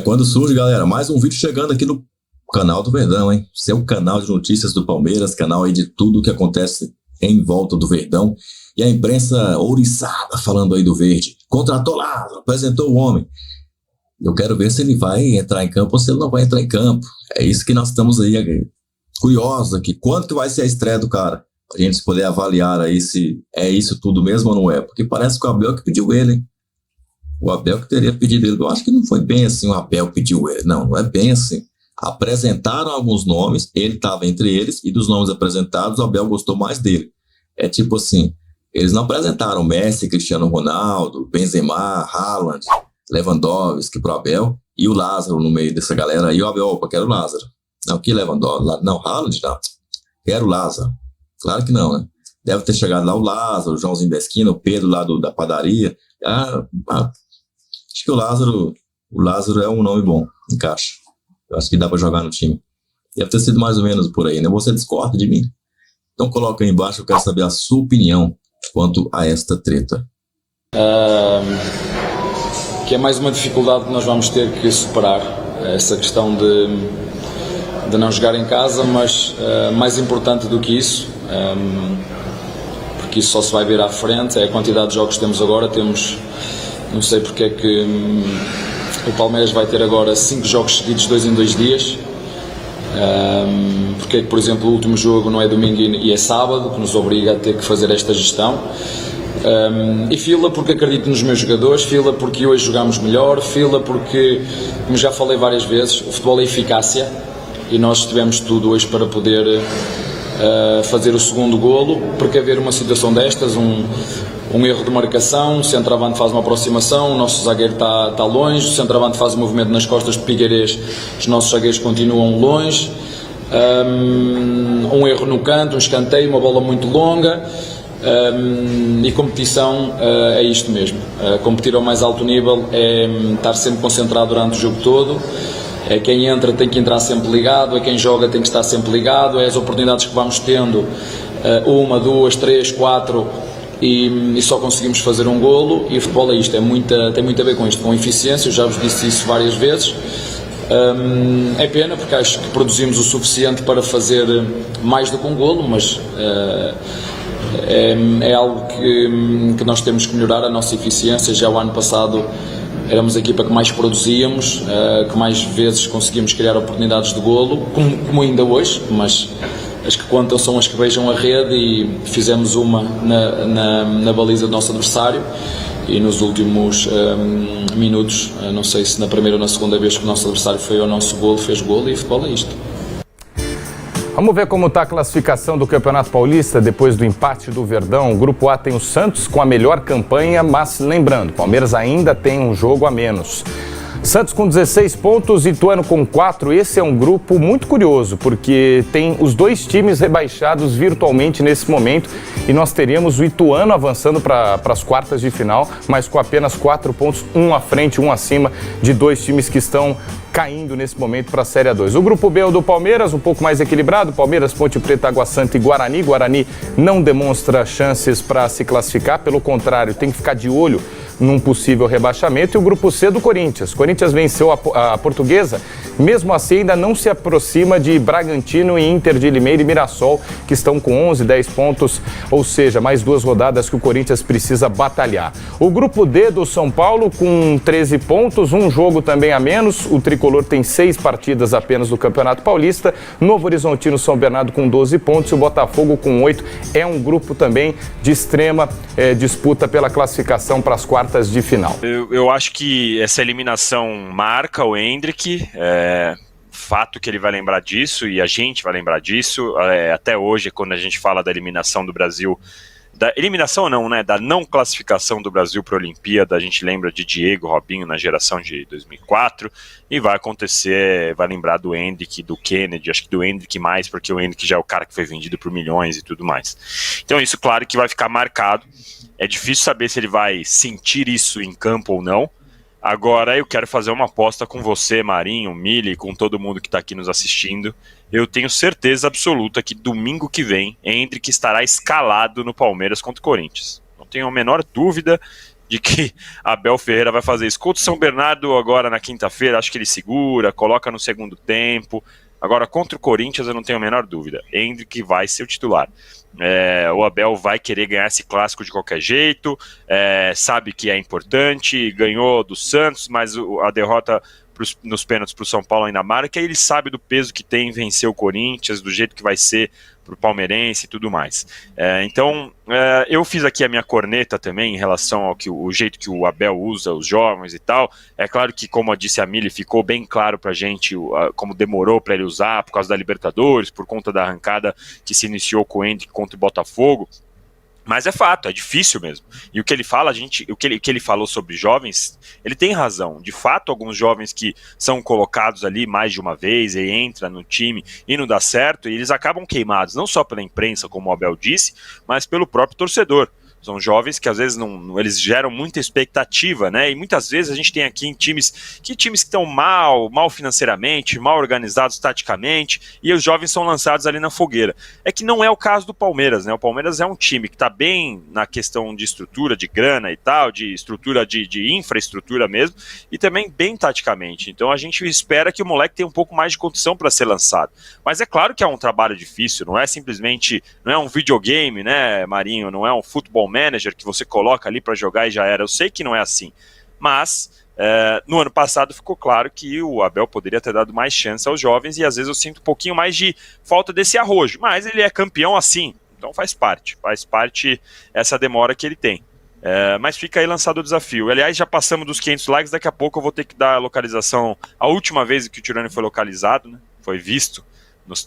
Quando surge, galera, mais um vídeo chegando aqui no canal do Verdão, hein? Seu canal de notícias do Palmeiras, canal aí de tudo que acontece em volta do Verdão. E a imprensa ouriçada falando aí do Verde. Contratou Lázaro, apresentou o homem. Eu quero ver se ele vai entrar em campo ou se ele não vai entrar em campo. É isso que nós estamos aí curiosos aqui. Quando que vai ser a estreia do cara? Pra gente poder avaliar aí se é isso tudo mesmo ou não é. Porque parece que o Abel que pediu ele, hein? O Abel que teria pedido ele. Eu acho que não foi bem assim o Abel pediu ele. Não, não é bem assim. Apresentaram alguns nomes, ele estava entre eles, e dos nomes apresentados, o Abel gostou mais dele. É tipo assim, eles não apresentaram Messi, Cristiano Ronaldo, Benzema, Haaland, Lewandowski pro Abel, e o Lázaro no meio dessa galera aí. O Abel, opa, quero o Lázaro. Não, que Lewandowski? Não, Haaland não. Quero o Lázaro. Claro que não, né? Deve ter chegado lá o Lázaro, o Joãozinho da esquina, o Pedro lá da padaria. Acho que o Lázaro é um nome bom, encaixa. Eu acho que dá pra jogar no time. Deve ter sido mais ou menos por aí, né? Você discorda de mim? Então coloca aí embaixo, eu quero saber a sua opinião quanto a esta treta. Que é mais uma dificuldade que nós vamos ter que superar, essa questão de não jogar em casa, mas mais importante do que isso, porque isso só se vai ver à frente, é a quantidade de jogos que temos agora. Não sei porque é que o Palmeiras vai ter agora 5 jogos seguidos, 2 em 2 dias. Porque é que, por exemplo, o último jogo não é domingo e é sábado, que nos obriga a ter que fazer esta gestão. E fila porque acredito nos meus jogadores, fila porque hoje jogamos melhor, fila porque, como já falei várias vezes, o futebol é eficácia e nós tivemos tudo hoje para poder fazer o segundo golo, porque haver uma situação destas, um erro de marcação, o centroavante faz uma aproximação, o nosso zagueiro está longe, o centroavante faz um movimento nas costas de Figueiredo, os nossos zagueiros continuam longe, um erro no canto, um escanteio, uma bola muito longa. E competição é isto mesmo. Competir ao mais alto nível é estar sempre concentrado durante o jogo todo. É quem entra tem que entrar sempre ligado, é quem joga tem que estar sempre ligado, é as oportunidades que vamos tendo, 1, 2, 3, 4, e só conseguimos fazer um golo. E o futebol é isto, tem muito a ver com isto, com eficiência. Eu já vos disse isso várias vezes. É pena porque acho que produzimos o suficiente para fazer mais do que um golo, mas é algo que nós temos que melhorar, a nossa eficiência. Já o ano passado éramos a equipa que mais produzíamos, que mais vezes conseguimos criar oportunidades de golo, como ainda hoje, mas as que contam são as que beijam a rede, e fizemos uma na baliza do nosso adversário. E nos últimos minutos, não sei se na primeira ou na segunda vez que o nosso adversário foi ao nosso golo, fez golo, e futebol é isto. Vamos ver como está a classificação do Campeonato Paulista depois do empate do Verdão. O Grupo A tem o Santos com a melhor campanha, mas lembrando, Palmeiras ainda tem um jogo a menos. Santos com 16 pontos, Ituano com 4. Esse é um grupo muito curioso, porque tem os dois times rebaixados virtualmente nesse momento, e nós teríamos o Ituano avançando para as quartas de final, mas com apenas 4 pontos, um à frente, um acima de dois times que estão caindo nesse momento para a Série A2. O grupo B é o do Palmeiras, um pouco mais equilibrado. Palmeiras, Ponte Preta, Água Santa e Guarani. Guarani não demonstra chances para se classificar, pelo contrário, tem que ficar de olho num possível rebaixamento. E o grupo C do Corinthians. Corinthians venceu a Portuguesa, mesmo assim ainda não se aproxima de Bragantino e Inter de Limeira e Mirassol, que estão com 11, 10 pontos, ou seja, mais 2 rodadas que o Corinthians precisa batalhar. O grupo D do São Paulo com 13 pontos, um jogo também a menos. O Tricolor tem 6 partidas apenas do Campeonato Paulista. Novo Horizontino, São Bernardo com 12 pontos e o Botafogo com 8. É um grupo também de extrema disputa pela classificação para as quartas de final. Eu acho que essa eliminação marca o Endrick, fato que ele vai lembrar disso e a gente vai lembrar disso. Até hoje, quando a gente fala da eliminação do Brasil, da eliminação não, né, da não classificação do Brasil para a Olimpíada, a gente lembra de Diego, Robinho na geração de 2004, e vai acontecer, vai lembrar do Endrick, do Kennedy, acho que do Endrick mais, porque o Endrick já é o cara que foi vendido por milhões e tudo mais. Então isso, claro, que vai ficar marcado. É difícil saber se ele vai sentir isso em campo ou não. Agora eu quero fazer uma aposta com você, Marinho, Mili, com todo mundo que está aqui nos assistindo. Eu tenho certeza absoluta que domingo que vem, Endrick estará escalado no Palmeiras contra o Corinthians. Não tenho a menor dúvida de que Abel Ferreira vai fazer isso. Contra o São Bernardo agora na quinta-feira, acho que ele segura, coloca no segundo tempo. Agora, contra o Corinthians, eu não tenho a menor dúvida. Endrick vai ser o titular. O Abel vai querer ganhar esse clássico de qualquer jeito, sabe que é importante, ganhou do Santos, mas a derrota nos pênaltis para o São Paulo ainda marca, e ele sabe do peso que tem em vencer o Corinthians, do jeito que vai ser para o palmeirense e tudo mais. Então, eu fiz aqui a minha corneta também em relação ao o jeito que o Abel usa os jovens e tal. É claro que, como disse a Mili, ficou bem claro para a gente como demorou para ele usar por causa da Libertadores, por conta da arrancada que se iniciou com o Endrick contra o Botafogo. Mas é fato, é difícil mesmo. E o que ele fala, o que ele falou sobre jovens, ele tem razão. De fato, alguns jovens que são colocados ali mais de uma vez e entram no time e não dá certo, e eles acabam queimados, não só pela imprensa, como o Abel disse, mas pelo próprio torcedor. São jovens que às vezes eles geram muita expectativa, né? E muitas vezes a gente tem aqui times que estão mal financeiramente, mal organizados taticamente, e os jovens são lançados ali na fogueira. É que não é o caso do Palmeiras, né? O Palmeiras é um time que está bem na questão de estrutura, de grana e tal, de estrutura de infraestrutura mesmo, e também bem taticamente. Então a gente espera que o moleque tenha um pouco mais de condição para ser lançado. Mas é claro que é um trabalho difícil, não é simplesmente, não é um videogame, né, Marinho? Não é um futebol manager que você coloca ali para jogar e já era. Eu sei que não é assim, mas no ano passado ficou claro que o Abel poderia ter dado mais chance aos jovens, e às vezes eu sinto um pouquinho mais de falta desse arrojo, mas ele é campeão assim, então faz parte essa demora que ele tem. Mas fica aí lançado o desafio. Aliás, já passamos dos 500 likes, daqui a pouco eu vou ter que dar a localização, a última vez que o Tirone foi localizado, né? Foi visto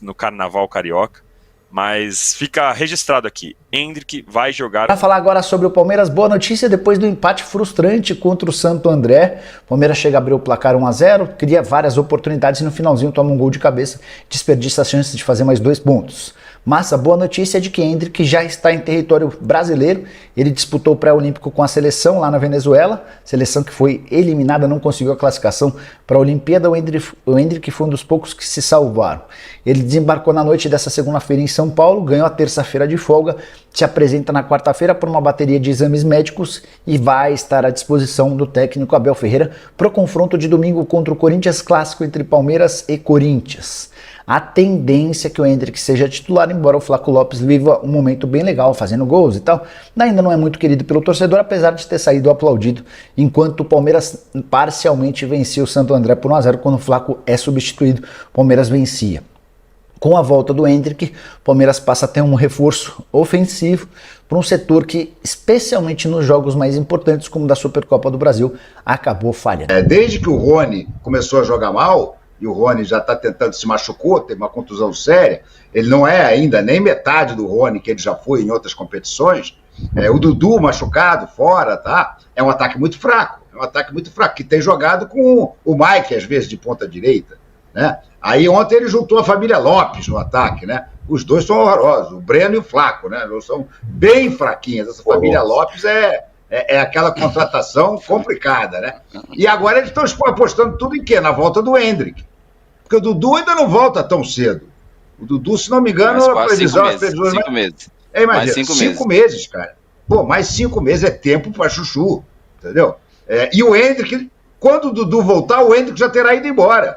no Carnaval Carioca. Mas fica registrado aqui, Endrick vai jogar. Para falar agora sobre o Palmeiras, boa notícia, depois do empate frustrante contra o Santo André, o Palmeiras chega a abrir o placar 1-0, cria várias oportunidades e no finalzinho toma um gol de cabeça, desperdiça a chance de fazer mais 2 pontos. Mas a boa notícia é de que Endrick já está em território brasileiro. Ele disputou o pré-olímpico com a seleção lá na Venezuela, seleção que foi eliminada, não conseguiu a classificação para a Olimpíada. O Endrick foi um dos poucos que se salvaram. Ele desembarcou na noite dessa segunda-feira em São Paulo, ganhou a terça-feira de folga, se apresenta na quarta-feira por uma bateria de exames médicos e vai estar à disposição do técnico Abel Ferreira para o confronto de domingo contra o Corinthians, clássico entre Palmeiras e Corinthians. A tendência é que o Endrick seja titular, embora o Flaco Lopes viva um momento bem legal, fazendo gols e tal, ainda não é muito querido pelo torcedor, apesar de ter saído aplaudido, enquanto o Palmeiras parcialmente vencia o Santo André por 1-0, quando o Flaco é substituído, o Palmeiras vencia. Com a volta do Endrick, o Palmeiras passa a ter um reforço ofensivo para um setor que, especialmente nos jogos mais importantes, como da Supercopa do Brasil, acabou falhando. Desde que o Rony começou a jogar mal, e o Rony já está tentando, se machucou, teve uma contusão séria, ele não é ainda nem metade do Rony que ele já foi em outras competições. O Dudu machucado, fora, tá? É um ataque muito fraco, que tem jogado com o Mike, às vezes, de ponta direita, né? Aí ontem ele juntou a família Lopes no ataque, né? Os dois são horrorosos, o Breno e o Flaco, né? Eles são bem fraquinhas. Essa família Lopes é aquela contratação complicada, né? E agora eles estão apostando tudo em quê? Na volta do Endrick. Porque o Dudu ainda não volta tão cedo. O Dudu, se não me engano, a previsão... 5 meses. Imagina, 5 meses, cara. Pô, mais 5 meses é tempo para chuchu, entendeu? E o Endrick, quando o Dudu voltar, o Endrick já terá ido embora.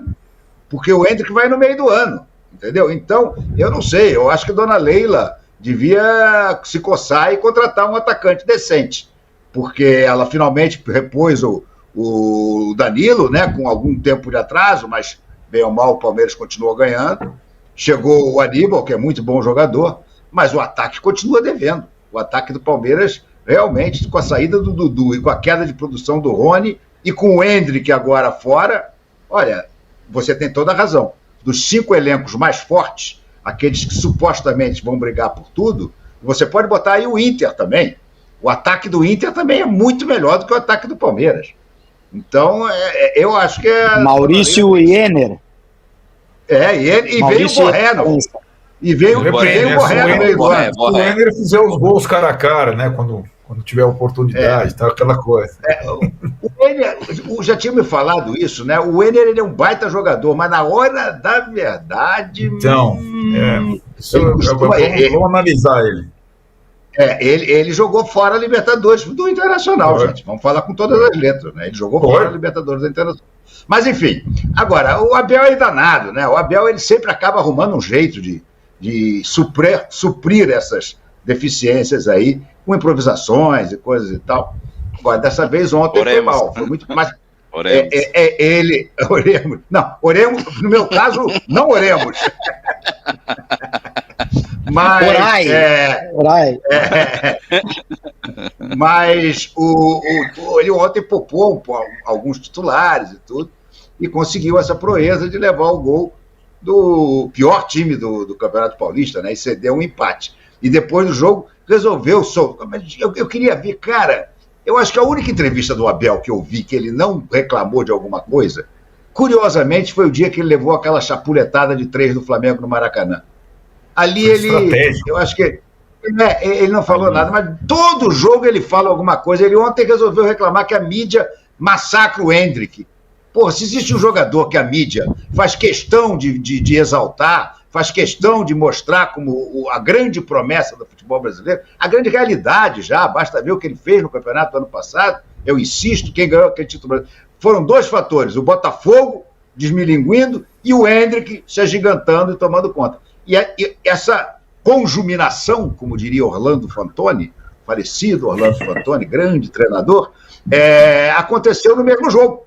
Porque o Endrick vai no meio do ano, entendeu? Então, eu não sei, eu acho que a dona Leila devia se coçar e contratar um atacante decente. Porque ela finalmente repôs o Danilo, né, com algum tempo de atraso, mas bem ou mal o Palmeiras continuou ganhando. Chegou o Aníbal, que é muito bom jogador, mas o ataque continua devendo. O ataque do Palmeiras, realmente, com a saída do Dudu e com a queda de produção do Rony e com o Endrick agora fora, olha, você tem toda a razão. Dos 5 elencos mais fortes, aqueles que supostamente vão brigar por tudo, você pode botar aí o Inter também. O ataque do Inter também é muito melhor do que o ataque do Palmeiras. Então, eu acho que Maurício Iener. E veio o Borré. E veio o Borré no meio do ano. O Iener fizer os gols cara a cara, né? Quando tiver oportunidade, tá, aquela coisa. O Iener, já tinha me falado isso, né? O Iener, ele é um baita jogador, mas na hora da verdade... Então, vamos analisar ele. Ele jogou fora a Libertadores do Internacional, gente. Vamos falar com todas as letras, né? Ele jogou fora a Libertadores do Internacional. Mas, enfim, agora, o Abel é danado, né? O Abel, ele sempre acaba arrumando um jeito de suprir essas deficiências aí, com improvisações e coisas e tal. Agora, dessa vez, ontem foi mal. Foi muito mais... Oremos. Não, oremos, no meu caso, não oremos. Mas, mas ele ontem poupou alguns titulares e tudo, e conseguiu essa proeza de levar o gol do pior time do Campeonato Paulista, né? E cedeu um empate. E depois do jogo, resolveu soltar. Eu queria ver, cara, eu acho que a única entrevista do Abel que eu vi que ele não reclamou de alguma coisa, curiosamente, foi o dia que ele levou aquela chapuletada de 3 do Flamengo no Maracanã. Ali eu acho que ele não falou nada, mas todo jogo ele fala alguma coisa. Ele ontem resolveu reclamar que a mídia massacra o Endrick. Pô, se existe um jogador que a mídia faz questão de exaltar, faz questão de mostrar como a grande promessa do futebol brasileiro, a grande realidade já, basta ver o que ele fez no campeonato do ano passado, eu insisto, quem ganhou aquele título brasileiro. Foram 2 fatores, o Botafogo desmilinguindo e o Endrick se agigantando e tomando conta. E essa conjuminação, como diria Orlando Fantoni, falecido Orlando Fantoni, grande treinador, aconteceu no mesmo jogo.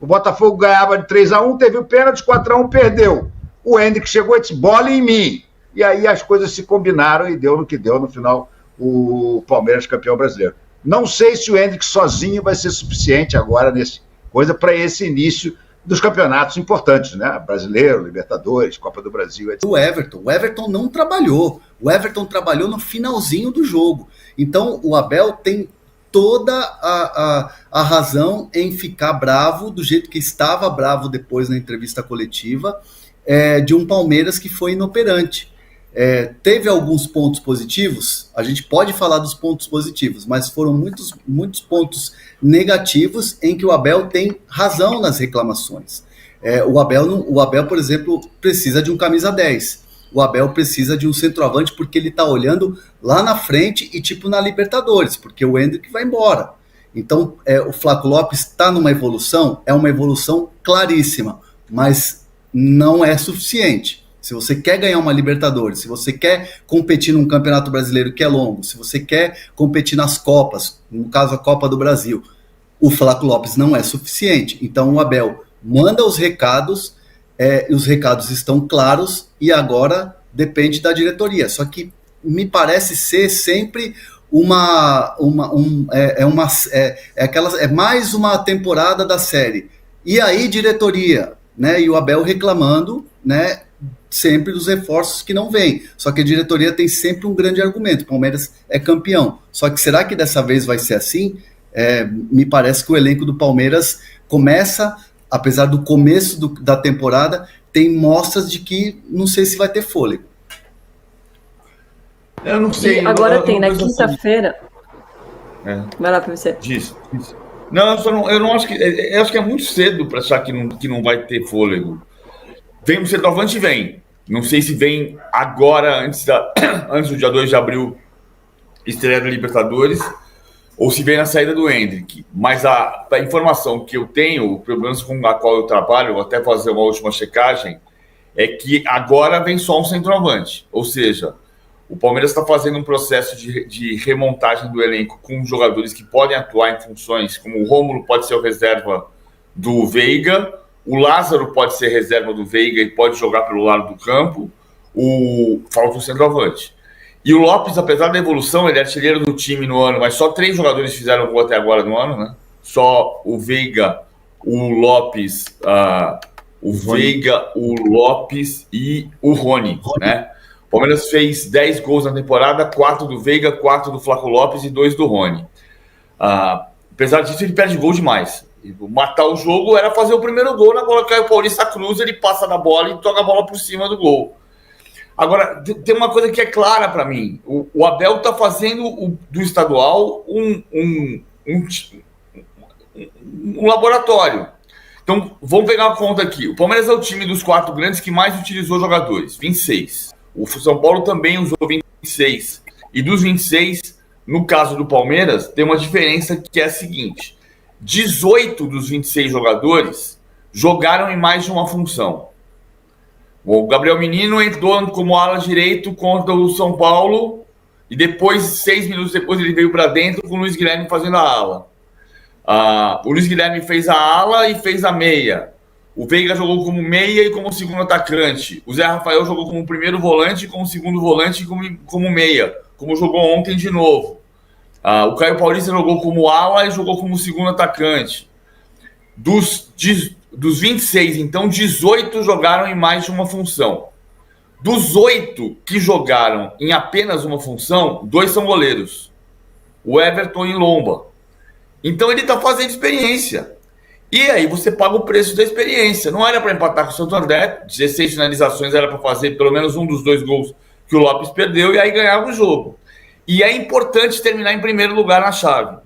O Botafogo ganhava de 3-1, teve o pênalti, 4-1, perdeu. O Endrick chegou e disse, bola em mim. E aí as coisas se combinaram e deu no que deu no final o Palmeiras campeão brasileiro. Não sei se o Endrick sozinho vai ser suficiente agora para esse início dos campeonatos importantes, né? Brasileiro, Libertadores, Copa do Brasil, etc. O Everton não trabalhou. O Everton trabalhou no finalzinho do jogo. Então, o Abel tem toda a razão em ficar bravo, do jeito que estava bravo depois na entrevista coletiva, de um Palmeiras que foi inoperante. Teve alguns pontos positivos, a gente pode falar dos pontos positivos, mas foram muitos pontos negativos em que o Abel tem razão nas reclamações. O Abel, por exemplo, precisa de um camisa 10. O Abel precisa de um centroavante porque ele está olhando lá na frente e tipo na Libertadores, porque o Endrick vai embora. Então, o Flaco Lopes está numa evolução, é uma evolução claríssima, mas não é suficiente. Se você quer ganhar uma Libertadores, se você quer competir num Campeonato Brasileiro que é longo, se você quer competir nas Copas, no caso a Copa do Brasil, o Flaco Lopes não é suficiente. Então o Abel manda os recados, e os recados estão claros e agora depende da diretoria. Só que me parece ser sempre mais uma temporada da série. E aí diretoria, né? E o Abel reclamando, né? Sempre dos reforços que não vêm. Só que a diretoria tem sempre um grande argumento. O Palmeiras é campeão. Só que será que dessa vez vai ser assim? Me parece que o elenco do Palmeiras começa, apesar do começo da temporada, tem mostras de que não sei se vai ter fôlego. Eu não sei. E agora na quinta-feira. Vai lá para você. Diz. Não, eu não acho que. Eu acho que é muito cedo para achar que não vai ter fôlego. Vem o centroavante, vem. Não sei se vem agora, antes do dia 2 de abril, estreia da Libertadores, ou se vem na saída do Endrick. Mas a informação que eu tenho, pelo menos com a qual eu trabalho, vou até fazer uma última checagem, é que agora vem só um centroavante. Ou seja, o Palmeiras está fazendo um processo de remontagem do elenco com jogadores que podem atuar em funções, como o Rômulo pode ser o reserva do Veiga, o Lázaro pode ser reserva do Veiga e pode jogar pelo lado do campo, falta o centroavante. E o Lopes, apesar da evolução, ele é artilheiro do time no ano, mas só 3 jogadores fizeram gol até agora no ano, né? Só o Veiga, o Lopes, o Lopes e o Rony, né? O Palmeiras fez 10 gols na temporada, 4 do Veiga, 4 do Flaco Lopes e 2 do Rony. Apesar disso, ele perde gol demais. Matar o jogo era fazer o primeiro gol, na bola cai o Paulista cruza, ele passa na bola e toca a bola por cima do gol. Agora, tem uma coisa que é clara para mim. O Abel está fazendo do estadual um laboratório. Então, vamos pegar uma conta aqui. O Palmeiras é o time dos 4 grandes que mais utilizou jogadores, 26. O São Paulo também usou 26. E dos 26, no caso do Palmeiras, tem uma diferença que é a seguinte: 18 dos 26 jogadores jogaram em mais de uma função. O Gabriel Menino entrou como ala direito contra o São Paulo e depois, 6 minutos depois, ele veio para dentro com o Luiz Guilherme fazendo a ala. O Luiz Guilherme fez a ala e fez a meia. O Veiga jogou como meia e como segundo atacante. O Zé Rafael jogou como primeiro volante, como segundo volante e como meia, como jogou ontem de novo. O Caio Paulista jogou como ala e jogou como segundo atacante. Dos 26, então, 18 jogaram em mais de uma função. Dos 8 que jogaram em apenas uma função, 2 são goleiros. O Everton e Lomba. Então ele está fazendo experiência. E aí você paga o preço da experiência. Não era para empatar com o Santo André, 16 finalizações era para fazer pelo menos um dos 2 gols que o Lopes perdeu e aí ganhava o jogo. E é importante terminar em primeiro lugar na chave,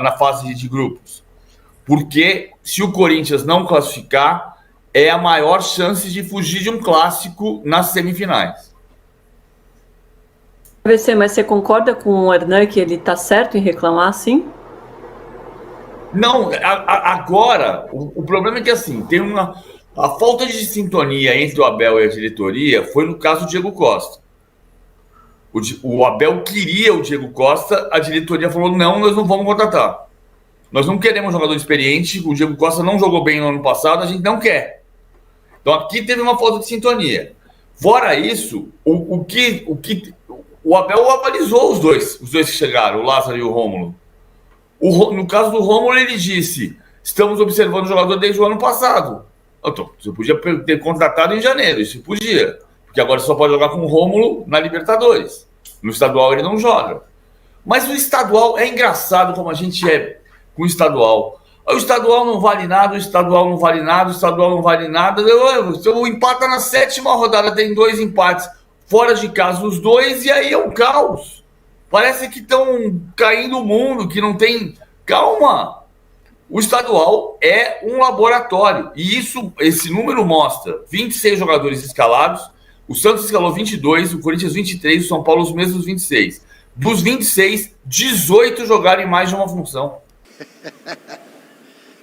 na fase de grupos. Porque se o Corinthians não classificar, é a maior chance de fugir de um clássico nas semifinais. AVC, mas você concorda com o Hernan que ele está certo em reclamar, sim? Não, agora, o problema é que assim, tem a falta de sintonia entre o Abel e a diretoria foi no caso do Diego Costa. O Abel queria o Diego Costa, a diretoria falou, não, nós não vamos contratar. Nós não queremos jogador experiente, o Diego Costa não jogou bem no ano passado, a gente não quer. Então aqui teve uma falta de sintonia. Fora isso, o Abel avalizou os dois que chegaram, o Lázaro e o Rômulo. No caso do Rômulo, ele disse, estamos observando o jogador desde o ano passado. Então, você podia ter contratado em janeiro, isso podia. Porque agora só pode jogar com o Rômulo na Libertadores. No estadual ele não joga. Mas o estadual é engraçado como a gente é com o estadual. O estadual não vale nada, o estadual não vale nada, o estadual não vale nada. O empata na 7ª rodada, tem 2 empates fora de casa os 2, e aí é um caos. Parece que estão caindo o mundo, que não tem... Calma! O estadual é um laboratório. E esse número mostra 26 jogadores escalados, o Santos escalou 22, o Corinthians 23, o São Paulo os mesmos 26. Dos 26, 18 jogaram em mais de uma função.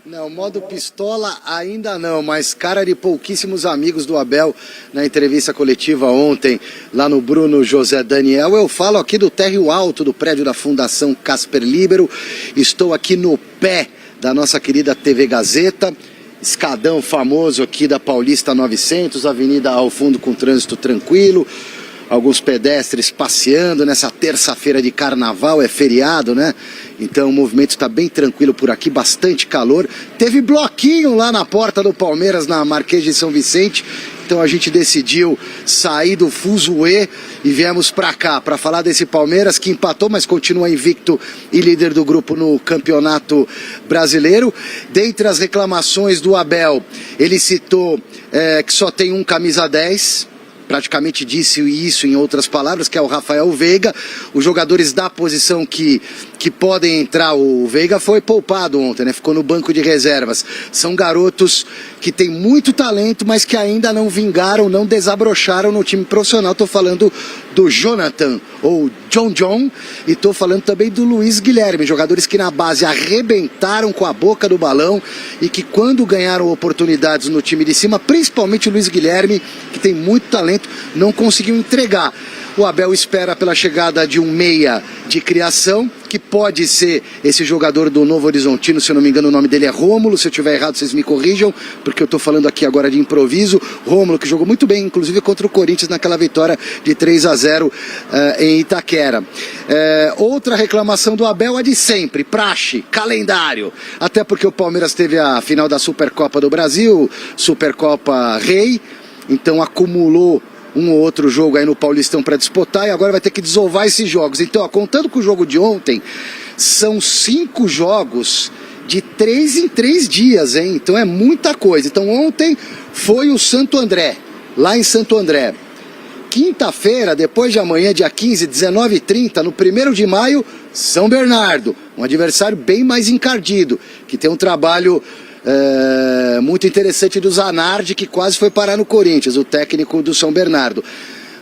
Não, modo pistola ainda não, mas cara de pouquíssimos amigos do Abel na entrevista coletiva ontem, lá no Bruno José Daniel. Eu falo aqui do térreo alto do prédio da Fundação Casper Líbero. Estou aqui no pé da nossa querida TV Gazeta, escadão famoso aqui da Paulista 900, avenida ao fundo com trânsito tranquilo. Alguns pedestres passeando nessa terça-feira de carnaval, é feriado, né? Então o movimento está bem tranquilo por aqui, bastante calor. Teve bloquinho lá na porta do Palmeiras, na Marquês de São Vicente. Então a gente decidiu sair do fuzuê e viemos para cá para falar desse Palmeiras que empatou, mas continua invicto e líder do grupo no Campeonato Brasileiro. Dentre as reclamações do Abel, ele citou que só tem um camisa 10. Praticamente disse isso em outras palavras, que é o Rafael Veiga. Os jogadores da posição que podem entrar, o Veiga foi poupado ontem, né? Ficou no banco de reservas. São garotos que têm muito talento, mas que ainda não vingaram, não desabrocharam no time profissional. Estou falando do Jonathan, ou John, e estou falando também do Luiz Guilherme, jogadores que na base arrebentaram com a boca do balão e que quando ganharam oportunidades no time de cima, principalmente o Luiz Guilherme, que tem muito talento, não conseguiu entregar. O Abel espera pela chegada de um meia de criação, que pode ser esse jogador do Novo Horizontino, se eu não me engano o nome dele é Rômulo, se eu estiver errado vocês me corrijam, porque eu estou falando aqui agora de improviso. Rômulo, que jogou muito bem, inclusive contra o Corinthians naquela vitória de 3-0 em Itaquera. Outra reclamação do Abel é de sempre, praxe, calendário, até porque o Palmeiras teve a final da Supercopa do Brasil, Supercopa Rei, então acumulou um ou outro jogo aí no Paulistão para disputar e agora vai ter que desovar esses jogos. Então, contando com o jogo de ontem, são 5 jogos de 3 em 3 dias, hein? Então é muita coisa. Então ontem foi o Santo André, lá em Santo André. Quinta-feira, depois de amanhã, dia 15, 19h30, no 1º de maio, São Bernardo. Um adversário bem mais encardido, que tem um trabalho... muito interessante do Zanardi, que quase foi parar no Corinthians, o técnico do São Bernardo.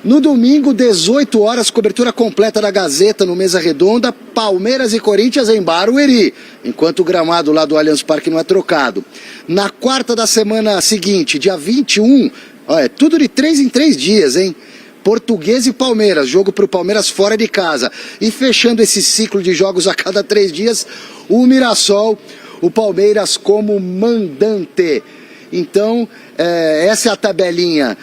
No domingo, 18 horas, cobertura completa da Gazeta no Mesa Redonda, Palmeiras e Corinthians em Barueri, enquanto o gramado lá do Allianz Parque não é trocado. Na quarta da semana seguinte, dia 21, é tudo de 3 em 3 dias, hein? Português e Palmeiras, jogo para o Palmeiras fora de casa. E fechando esse ciclo de jogos a cada 3 dias, o Mirassol, o Palmeiras como mandante. Então, essa é a tabelinha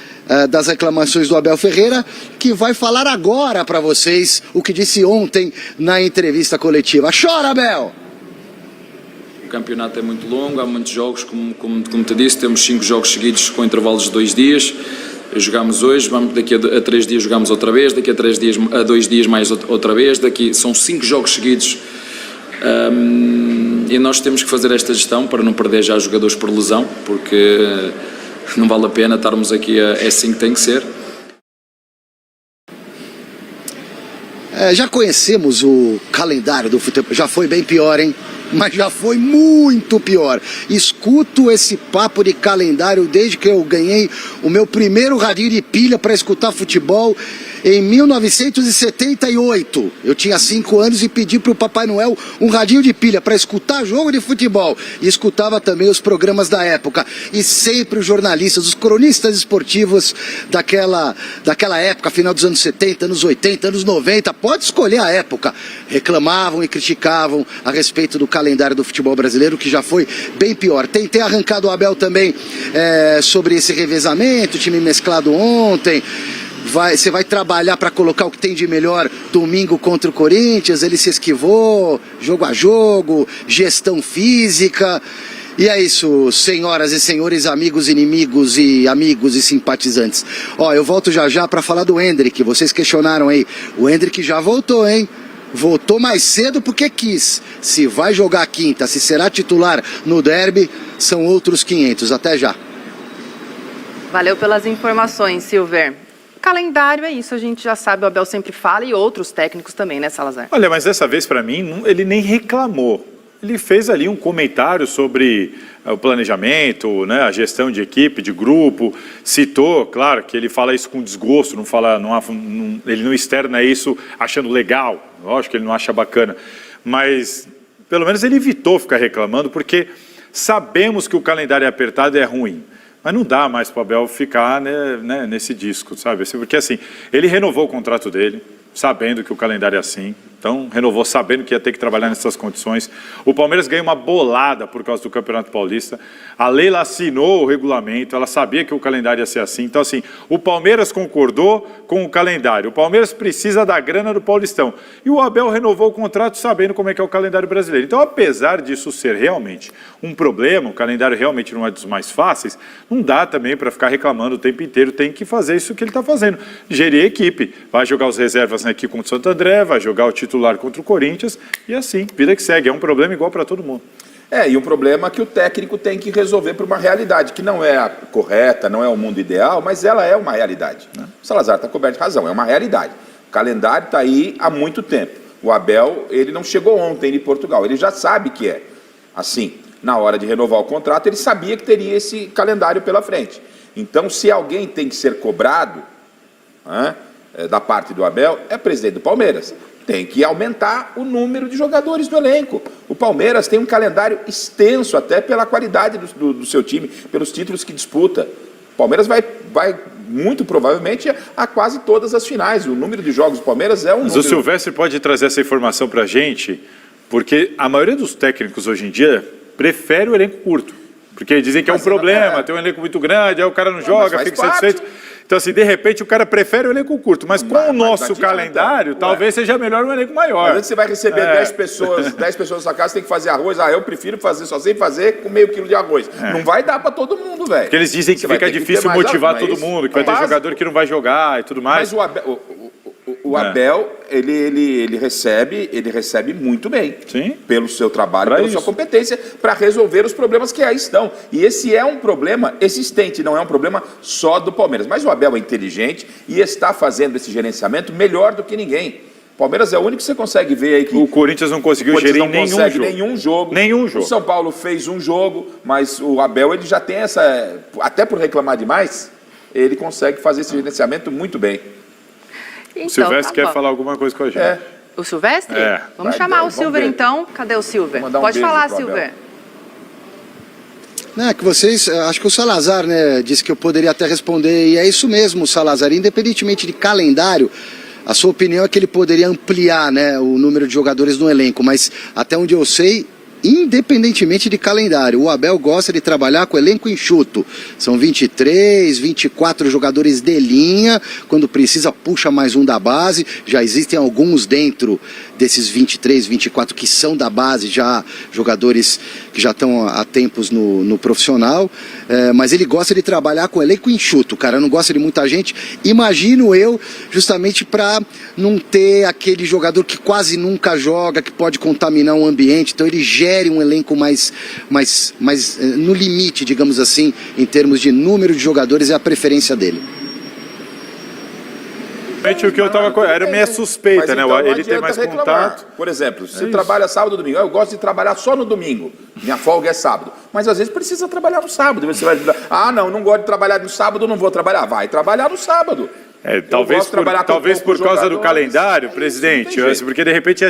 das reclamações do Abel Ferreira, que vai falar agora para vocês o que disse ontem na entrevista coletiva. Chora, Abel! O campeonato é muito longo, há muitos jogos, como te disse, temos 5 jogos seguidos com intervalos de 2 dias. Jogamos hoje, daqui a 3 dias jogamos outra vez, daqui a 2 dias mais outra vez, são 5 jogos seguidos. E nós temos que fazer esta gestão para não perder já jogadores por lesão, porque não vale a pena estarmos aqui, é assim que tem que ser. Já conhecemos o calendário do futebol, já foi bem pior, hein? Mas já foi muito pior. Escuto esse papo de calendário desde que eu ganhei o meu primeiro radinho de pilha para escutar futebol em 1978. Eu tinha 5 anos e pedi para o Papai Noel um radinho de pilha para escutar jogo de futebol. E escutava também os programas da época. E sempre os jornalistas, os cronistas esportivos daquela época, final dos anos 70, anos 80, anos 90, pode escolher a época, reclamavam e criticavam a respeito do calendário do futebol brasileiro, que já foi bem pior. Tentei arrancar do Abel também sobre esse revezamento, time mesclado ontem. Você vai trabalhar para colocar o que tem de melhor domingo contra o Corinthians, ele se esquivou, jogo a jogo, gestão física. E é isso, senhoras e senhores, amigos, inimigos e amigos e simpatizantes. Eu volto já para falar do Endrick, vocês questionaram aí. O Endrick já voltou, hein? Voltou mais cedo porque quis. Se vai jogar quinta, se será titular no derby, são outros 500. Até já. Valeu pelas informações, Silver. Calendário é isso, a gente já sabe, o Abel sempre fala e outros técnicos também, né, Salazar? Olha, mas dessa vez, para mim, ele nem reclamou. Ele fez ali um comentário sobre o planejamento, né, a gestão de equipe, de grupo, citou, claro, que ele fala isso com desgosto, ele não externa isso achando legal, lógico que ele não acha bacana, mas pelo menos ele evitou ficar reclamando, porque sabemos que o calendário é apertado e é ruim. Mas não dá mais para o Abel ficar nesse disco, sabe? Porque assim, ele renovou o contrato dele, sabendo que o calendário é assim. Então, renovou sabendo que ia ter que trabalhar nessas condições. O Palmeiras ganhou uma bolada por causa do Campeonato Paulista. A Leila assinou o regulamento, ela sabia que o calendário ia ser assim. Então, assim, o Palmeiras concordou com o calendário. O Palmeiras precisa da grana do Paulistão. E o Abel renovou o contrato sabendo como é que é o calendário brasileiro. Então, apesar disso ser realmente um problema, o calendário realmente não é dos mais fáceis, não dá também para ficar reclamando o tempo inteiro. Tem que fazer isso que ele está fazendo. Gerir a equipe. Vai jogar os reservas aqui contra o Santo André, vai jogar o titular contra o Corinthians, e assim, vida que segue. É um problema igual para todo mundo. E um problema que o técnico tem que resolver para uma realidade, que não é a correta, não é o mundo ideal, mas ela é uma realidade. O Salazar está coberto de razão, é uma realidade. O calendário está aí há muito tempo. O Abel, ele não chegou ontem de Portugal, ele já sabe que é assim. Na hora de renovar o contrato, ele sabia que teria esse calendário pela frente. Então, se alguém tem que ser cobrado, da parte do Abel, é o presidente do Palmeiras. Tem que aumentar o número de jogadores do elenco. O Palmeiras tem um calendário extenso, até pela qualidade do seu time, pelos títulos que disputa. O Palmeiras vai muito provavelmente a quase todas as finais. O número de jogos do Palmeiras é um número... Mas o Silvestre pode trazer essa informação para a gente, porque a maioria dos técnicos hoje em dia prefere o elenco curto. Porque dizem que é um problema, tem um elenco muito grande, aí o cara não joga, fica satisfeito. Então, assim, de repente, o cara prefere o elenco curto. Mas com o nosso calendário, talvez seja melhor um elenco maior. Às vezes você vai receber 10 pessoas na sua casa, tem que fazer arroz. Eu prefiro fazer, só sei fazer com meio quilo de arroz. Não vai dar para todo mundo, velho. Porque eles dizem que fica difícil motivar todo mundo, que vai ter jogador que não vai jogar e tudo mais. Mas o Abel, ele recebe muito bem. Sim. Pelo seu trabalho, pela sua competência, para resolver os problemas que aí estão. E esse é um problema existente, não é um problema só do Palmeiras. Mas o Abel é inteligente e está fazendo esse gerenciamento melhor do que ninguém. O Palmeiras é o único que você consegue ver aí que... O Corinthians não conseguiu gerir nenhum jogo. Nenhum jogo. O São Paulo fez um jogo, mas o Abel ele já tem essa... Até por reclamar demais, ele consegue fazer esse gerenciamento muito bem. Então, o Silvestre tá quer bom. falar alguma coisa com a gente. O Silvestre? É. Vamos Vai chamar ver, o vamos Silver ver. então. Cadê o Silver? Mandar um Pode beijo falar, pro Abel. Silver. É que vocês, acho que o Salazar, né, disse que eu poderia até responder, e é isso mesmo, Salazar, independentemente de calendário, a sua opinião é que ele poderia ampliar, né, o número de jogadores no elenco, mas até onde eu sei, independentemente de calendário, o Abel gosta de trabalhar com elenco enxuto. São 23, 24 jogadores de linha, quando precisa puxa mais um da base, já existem alguns dentro desses 23, 24 que são da base, já jogadores que já estão há tempos no profissional, mas ele gosta de trabalhar com elenco enxuto, cara, não gosta de muita gente, imagino eu, justamente para não ter aquele jogador que quase nunca joga, que pode contaminar o ambiente, então ele gere um elenco mais no limite, digamos assim, em termos de número de jogadores, é a preferência dele. O que eu tava era minha suspeita, Mas né? então não Ele tem adianta mais reclamar. contato. Por exemplo, você trabalha sábado ou domingo. Eu gosto de trabalhar só no domingo. Minha folga é sábado. Mas às vezes precisa trabalhar no sábado. Você vai dizer, não gosto de trabalhar no sábado, não vou trabalhar. Vai trabalhar no sábado. Talvez por causa do calendário, presidente, porque de repente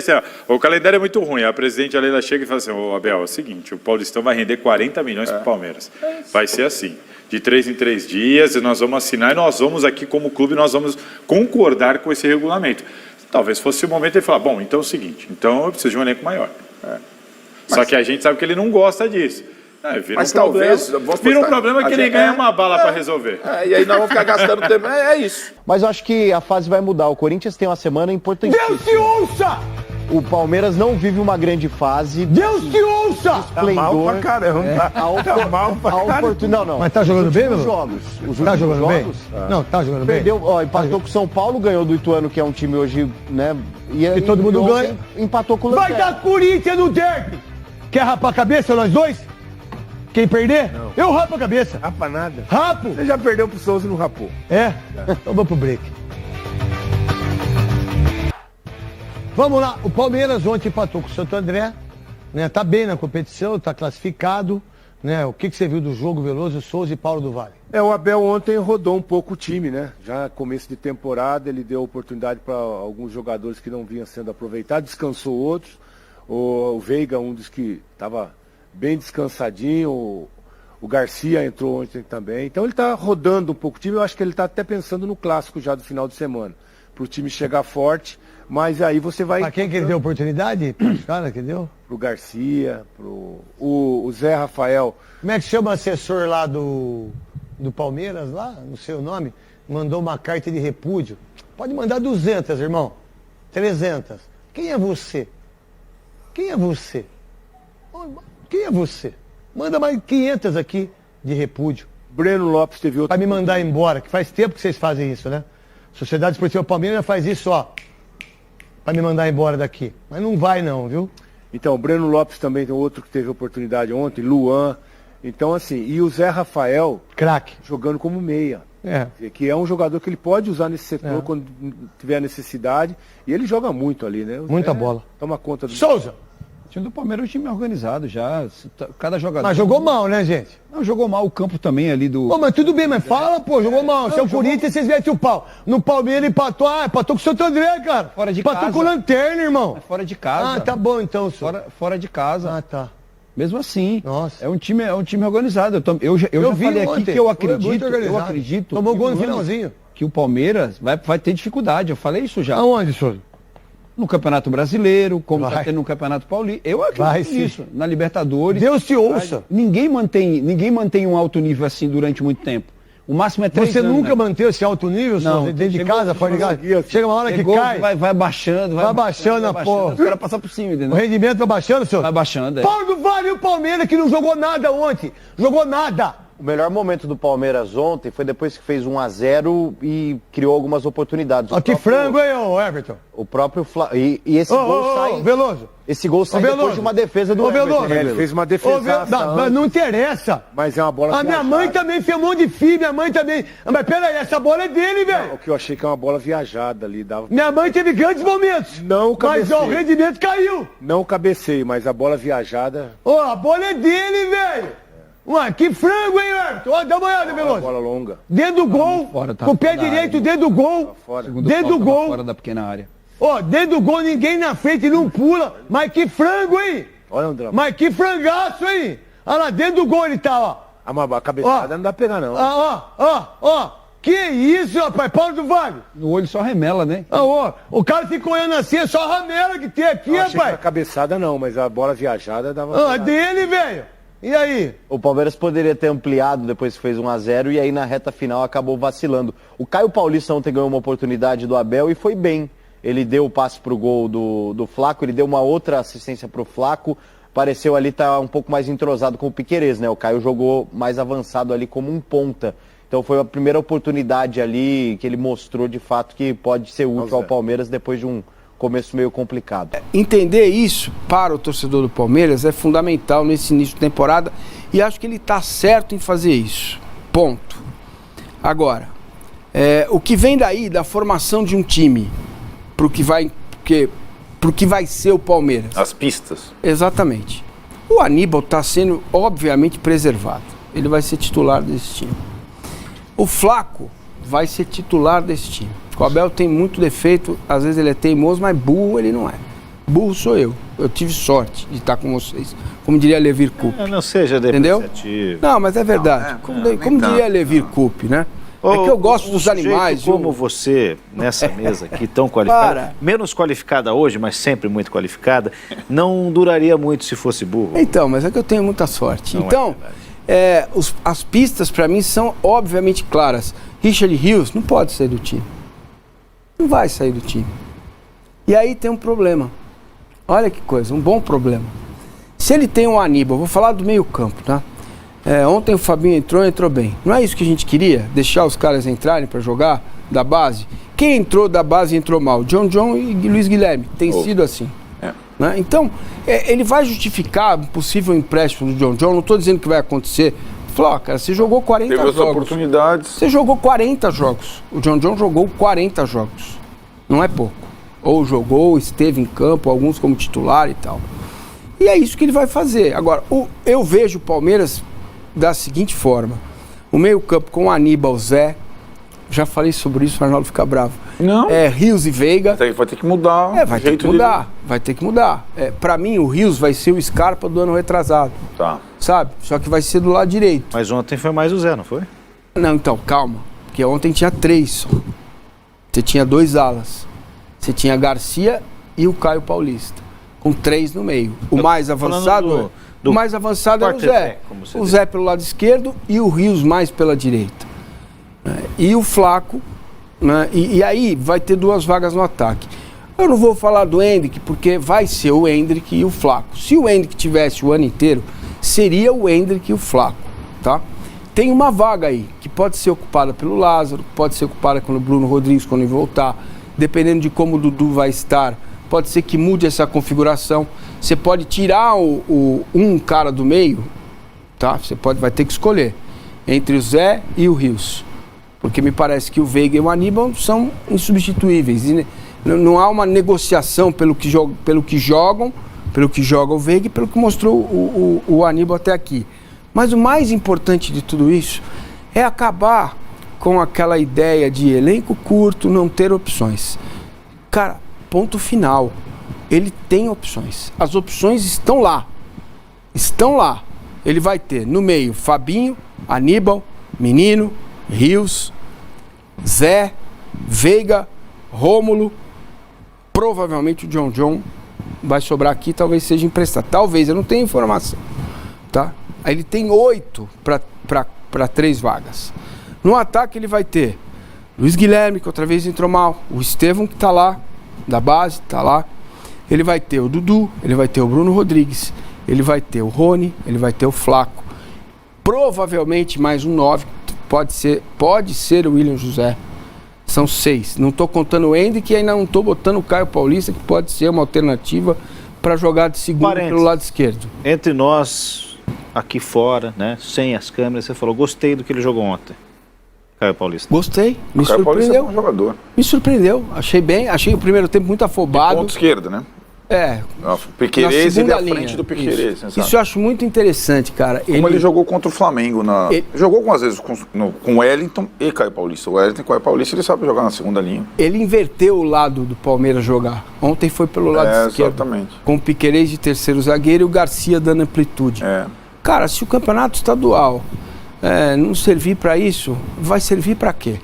o calendário é muito ruim. A presidente Leila chega e fala assim: ô Abel, é o seguinte, o Paulistão vai render 40 milhões para o Palmeiras. Vai ser assim, de 3 em 3 dias, e nós vamos assinar, e nós vamos aqui como clube, nós vamos concordar com esse regulamento. Talvez fosse o momento de ele falar: bom, então é o seguinte, então eu preciso de um elenco maior. Só que a gente sabe que ele não gosta disso. Mas talvez vira um problema que ele ganha uma bala para resolver. E aí nós vamos ficar gastando tempo. É isso. Mas eu acho que a fase vai mudar. O Corinthians tem uma semana importantíssima. Deus te ouça! O Palmeiras não vive uma grande fase. Deus te ouça! Tá mal pra caramba. Tá mal pra caramba. Não. Mas tá jogando bem, meu? Jogos. Tá jogando bem? Não, tá jogando bem. Perdeu, empatou com o São Paulo, ganhou do Ituano, que é um time hoje, né? E todo mundo ganha. Empatou com o Vai dar Corinthians no derby! Quer rapar a cabeça, nós dois? Quem perder? Não. Eu rapo a cabeça. Rapa nada. Rapo! Você já perdeu pro Souza e não rapou. É? Então vamos pro break. Vamos lá. O Palmeiras ontem empatou com o Santo André. Né? Tá bem na competição, tá classificado. Né? O que você viu do jogo, Veloso, Souza e Paulo do Vale? O Abel ontem rodou um pouco o time, né? Já começo de temporada, ele deu oportunidade para alguns jogadores que não vinham sendo aproveitados, descansou outros. O Veiga, um dos que estava bem descansadinho, o Garcia entrou ontem também. Então ele está rodando um pouco o time, eu acho que ele está até pensando no clássico já do final de semana, para o time chegar forte, mas aí você vai... Para quem que ele deu oportunidade? Para os caras que deu? Para o Garcia, para o Zé Rafael. Como é que chama o assessor lá do Palmeiras, lá, no seu nome? Mandou uma carta de repúdio. Pode mandar 200, irmão. 300. Quem é você? Quem é você? Quem é você? Manda mais 500 aqui de repúdio. Breno Lopes teve outro... Para me mandar embora, que faz tempo que vocês fazem isso, né? Sociedade Esportiva Palmeiras faz isso, ó. Para me mandar embora daqui. Mas não vai não, viu? Então, o Breno Lopes também tem outro que teve oportunidade ontem, Luan. Então, assim, e o Zé Rafael... Craque. Jogando como meia. Que é um jogador que ele pode usar nesse setor quando tiver a necessidade. E ele joga muito ali, né? Muita bola. Toma conta do... Souza! O time do Palmeiras é um time organizado já, cada jogador... Mas jogou mal, né, gente? Não, jogou mal o campo também ali do... Mas tudo bem, mas fala, pô, jogou mal. Se é o Corinthians, vocês metem o pau. No Palmeiras empatou com o Santo André, cara. Fora de casa. Empatou com o Lanterna, irmão. É fora de casa. Tá bom então, senhor. Fora de casa. Tá. Mesmo assim. Nossa. É um time organizado. Eu já falei aqui que eu acredito... Tomou gol no finalzinho. Que o Palmeiras vai ter dificuldade, eu falei isso já. Aonde, senhor? No Campeonato Brasileiro, como está tendo no Campeonato Paulista. Eu acredito nisso. Na Libertadores. Deus te ouça. Ninguém mantém um alto nível assim durante muito tempo. O máximo é 3 Você anos. Você nunca manteve esse alto nível, não, dentro de casa, fora de casa? Chega uma hora que cai. Vai baixando. Vai baixando a porra. O cara passa por cima, entendeu? O rendimento vai baixando, senhor? Vai baixando, Paulo do Vale e o Palmeiras que não jogou nada ontem. Jogou nada. O melhor momento do Palmeiras ontem foi depois que fez 1-0 e criou algumas oportunidades. Que frango, hein, Everton? O próprio e esse gol sai... Veloso. Esse gol sai depois de uma defesa do Everton. Veloso. Ele fez uma defesa. Mas não interessa. Mas é uma bola viajada. Minha mãe também fez um monte de fio, minha mãe também. Mas peraí, essa bola é dele, velho. O que eu achei que é uma bola viajada ali. Minha mãe teve grandes momentos. Não cabeceio. Mas o rendimento caiu. Não cabeceio, mas a bola viajada... A bola é dele, velho. Ué, que frango, hein, Everton? Ó, dá uma olhada, Veloso. Bola longa. Dentro do gol, com o pé direito, dentro do gol. Dentro do gol. Fora da pequena área. Ó, dentro do gol, ninguém na frente, não pula. Mas que frango, hein? Olha, André. Mas que frangaço, hein? Olha lá, dentro do gol ele tá, ó. Mas a cabeçada não dá pra pegar, não. Ó. Que isso, rapaz? Paulo do Vale. No olho só remela, né? O cara fica olhando assim, é só ramela que tem aqui, Eu achei rapaz. que a cabeçada não, mas a bola viajada dava... Dele, velho. E aí? O Palmeiras poderia ter ampliado depois que fez 1-0 e aí na reta final acabou vacilando. O Caio Paulista ontem ganhou uma oportunidade do Abel e foi bem. Ele deu o passe pro gol do Flaco, ele deu uma outra assistência pro Flaco. Pareceu ali estar um pouco mais entrosado com o Piquerez, né? O Caio jogou mais avançado ali como um ponta. Então foi a primeira oportunidade ali que ele mostrou de fato que pode ser útil ao Palmeiras depois de um começo meio complicado. Entender isso para o torcedor do Palmeiras é fundamental nesse início de temporada e acho que ele está certo em fazer isso. Ponto. Agora, o que vem daí da formação de um time pro que vai ser o Palmeiras. As pistas. Exatamente. O Aníbal está sendo obviamente preservado. Ele vai ser titular desse time. O Flaco vai ser titular desse time. O Abel tem muito defeito, às vezes ele é teimoso, mas burro ele não é. Burro sou eu. Eu tive sorte de estar com vocês. Como diria Levir Coupe. Não seja depreciativo. Não, mas é verdade. Como diria Levir Coupe, né? É que eu gosto dos animais. Como você, nessa mesa aqui, tão qualificada, menos qualificada hoje, mas sempre muito qualificada, não duraria muito se fosse burro. Então, mas é que eu tenho muita sorte. Então, as pistas para mim são obviamente claras. Richard Rios não pode sair do time. Não vai sair do time. E aí tem um problema. Olha que coisa, um bom problema. Se ele tem um Aníbal, vou falar do meio campo, tá? Ontem o Fabinho entrou bem. Não é isso que a gente queria? Deixar os caras entrarem para jogar da base? Quem entrou da base entrou mal? John e Luiz Guilherme. Tem sido assim. Né? Então, ele vai justificar um possível empréstimo do John. Não estou dizendo que vai acontecer. Falou, cara, você jogou 40 jogos. Teve as oportunidades. Você jogou 40 jogos. O John jogou 40 jogos. Não é pouco. Ou jogou, esteve em campo, alguns como titular e tal. E é isso que ele vai fazer. Agora, eu vejo o Palmeiras da seguinte forma. O meio-campo com Aníbal, Zé. Já falei sobre isso, o Arnaldo fica bravo. Não. Rios e Veiga. Vai ter que mudar. Vai ter que mudar. Vai ter que mudar. Pra mim, o Rios vai ser o Scarpa do ano retrasado. Tá. Sabe? Só que vai ser do lado direito. Mas ontem foi mais o Zé, não foi? Não, então, calma. Porque ontem tinha 3 só. Você tinha 2 alas. Você tinha Garcia e o Caio Paulista. Com 3 no meio. O mais avançado... O mais avançado é o Zé. O Zé pelo lado esquerdo e o Rios mais pela direita. E o Flaco, né? E aí vai ter 2 vagas no ataque. Eu não vou falar do Hendrick, porque vai ser o Hendrick e o Flaco. Se o Hendrick tivesse o ano inteiro, seria o Hendrick e o Flaco, tá? Tem uma vaga aí, que pode ser ocupada pelo Lázaro, pode ser ocupada pelo Bruno Rodrigues quando ele voltar, dependendo de como o Dudu vai estar, pode ser que mude essa configuração. Você pode tirar um cara do meio, tá? Você vai ter que escolher entre o Zé e o Rios. Porque me parece que o Veiga e o Aníbal são insubstituíveis. E não há uma negociação pelo que joga o Veiga e pelo que mostrou o Aníbal até aqui. Mas o mais importante de tudo isso é acabar com aquela ideia de elenco curto, não ter opções. Cara, ponto final. Ele tem opções. As opções estão lá. Estão lá. Ele vai ter no meio Fabinho, Aníbal, Menino, Rios, Zé, Veiga, Rômulo. Provavelmente o John vai sobrar aqui, talvez seja emprestado. Talvez, eu não tenho informação. Tá? Aí ele tem 8 para 3 vagas. No ataque ele vai ter Luiz Guilherme, que outra vez entrou mal. O Estevão, que está lá, da base, está lá. Ele vai ter o Dudu, ele vai ter o Bruno Rodrigues, ele vai ter o Rony, ele vai ter o Flaco. Provavelmente mais um 9, pode ser o William José. São 6. Não estou contando o Hendrick e ainda não estou botando o Caio Paulista, que pode ser uma alternativa para jogar de segundo pelo lado esquerdo. Entre nós, aqui fora, né, sem as câmeras, você falou, gostei do que ele jogou ontem. Caio Paulista. Gostei, me surpreendeu. É um jogador. Me surpreendeu, achei bem, achei o primeiro tempo muito afobado. Ponto esquerdo, né? O Piquerez, ele à frente do Piquerez. Isso eu acho muito interessante, cara. Como ele jogou contra o Flamengo. Jogou algumas vezes com o Wellington e Caio Paulista. O Wellington e Caio Paulista, ele sabe jogar na segunda linha. Ele inverteu o lado do Palmeiras jogar. Ontem foi pelo lado esquerdo. Exatamente. Com o Piquerez de terceiro zagueiro e o Garcia dando amplitude. Cara, se o campeonato estadual não servir para isso, vai servir para quê?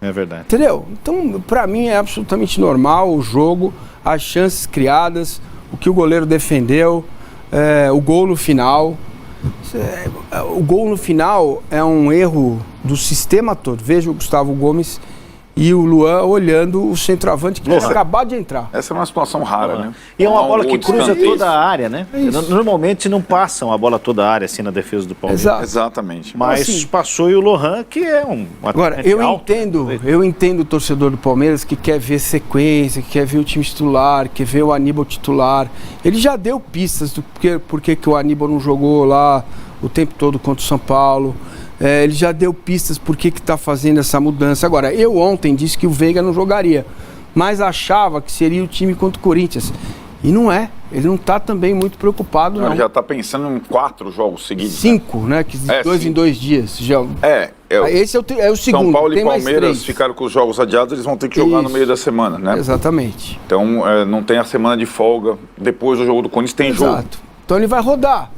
É verdade. Entendeu? Então, para mim é absolutamente normal o jogo, as chances criadas, o que o goleiro defendeu, o gol no final. O gol no final é um erro do sistema todo. Veja o Gustavo Gomes e o Luan olhando o centroavante que tinha acabado de entrar. Essa é uma situação rara, né? E é uma bola que cruza toda a área, né? Normalmente não passam a bola toda a área assim na defesa do Palmeiras. Exatamente. Mas assim, passou e o Lohan, que é um... Agora, eu entendo o torcedor do Palmeiras que quer ver sequência, que quer ver o time titular, quer ver o Aníbal titular. Ele já deu pistas do porquê que o Aníbal não jogou lá o tempo todo contra o São Paulo. Ele já deu pistas por que está fazendo essa mudança. Agora, eu ontem disse que o Veiga não jogaria, mas achava que seria o time contra o Corinthians. E não é. Ele não está também muito preocupado, não. Ele já está pensando em 4 jogos seguidos. 5, né? Que 2 em 2 dias. Já... Esse é o segundo. São Paulo tem e Palmeiras ficaram com os jogos adiados, eles vão ter que jogar no meio da semana, né? Exatamente. Então, não tem a semana de folga. Depois do jogo do Corinthians tem jogo. Então ele vai rodar.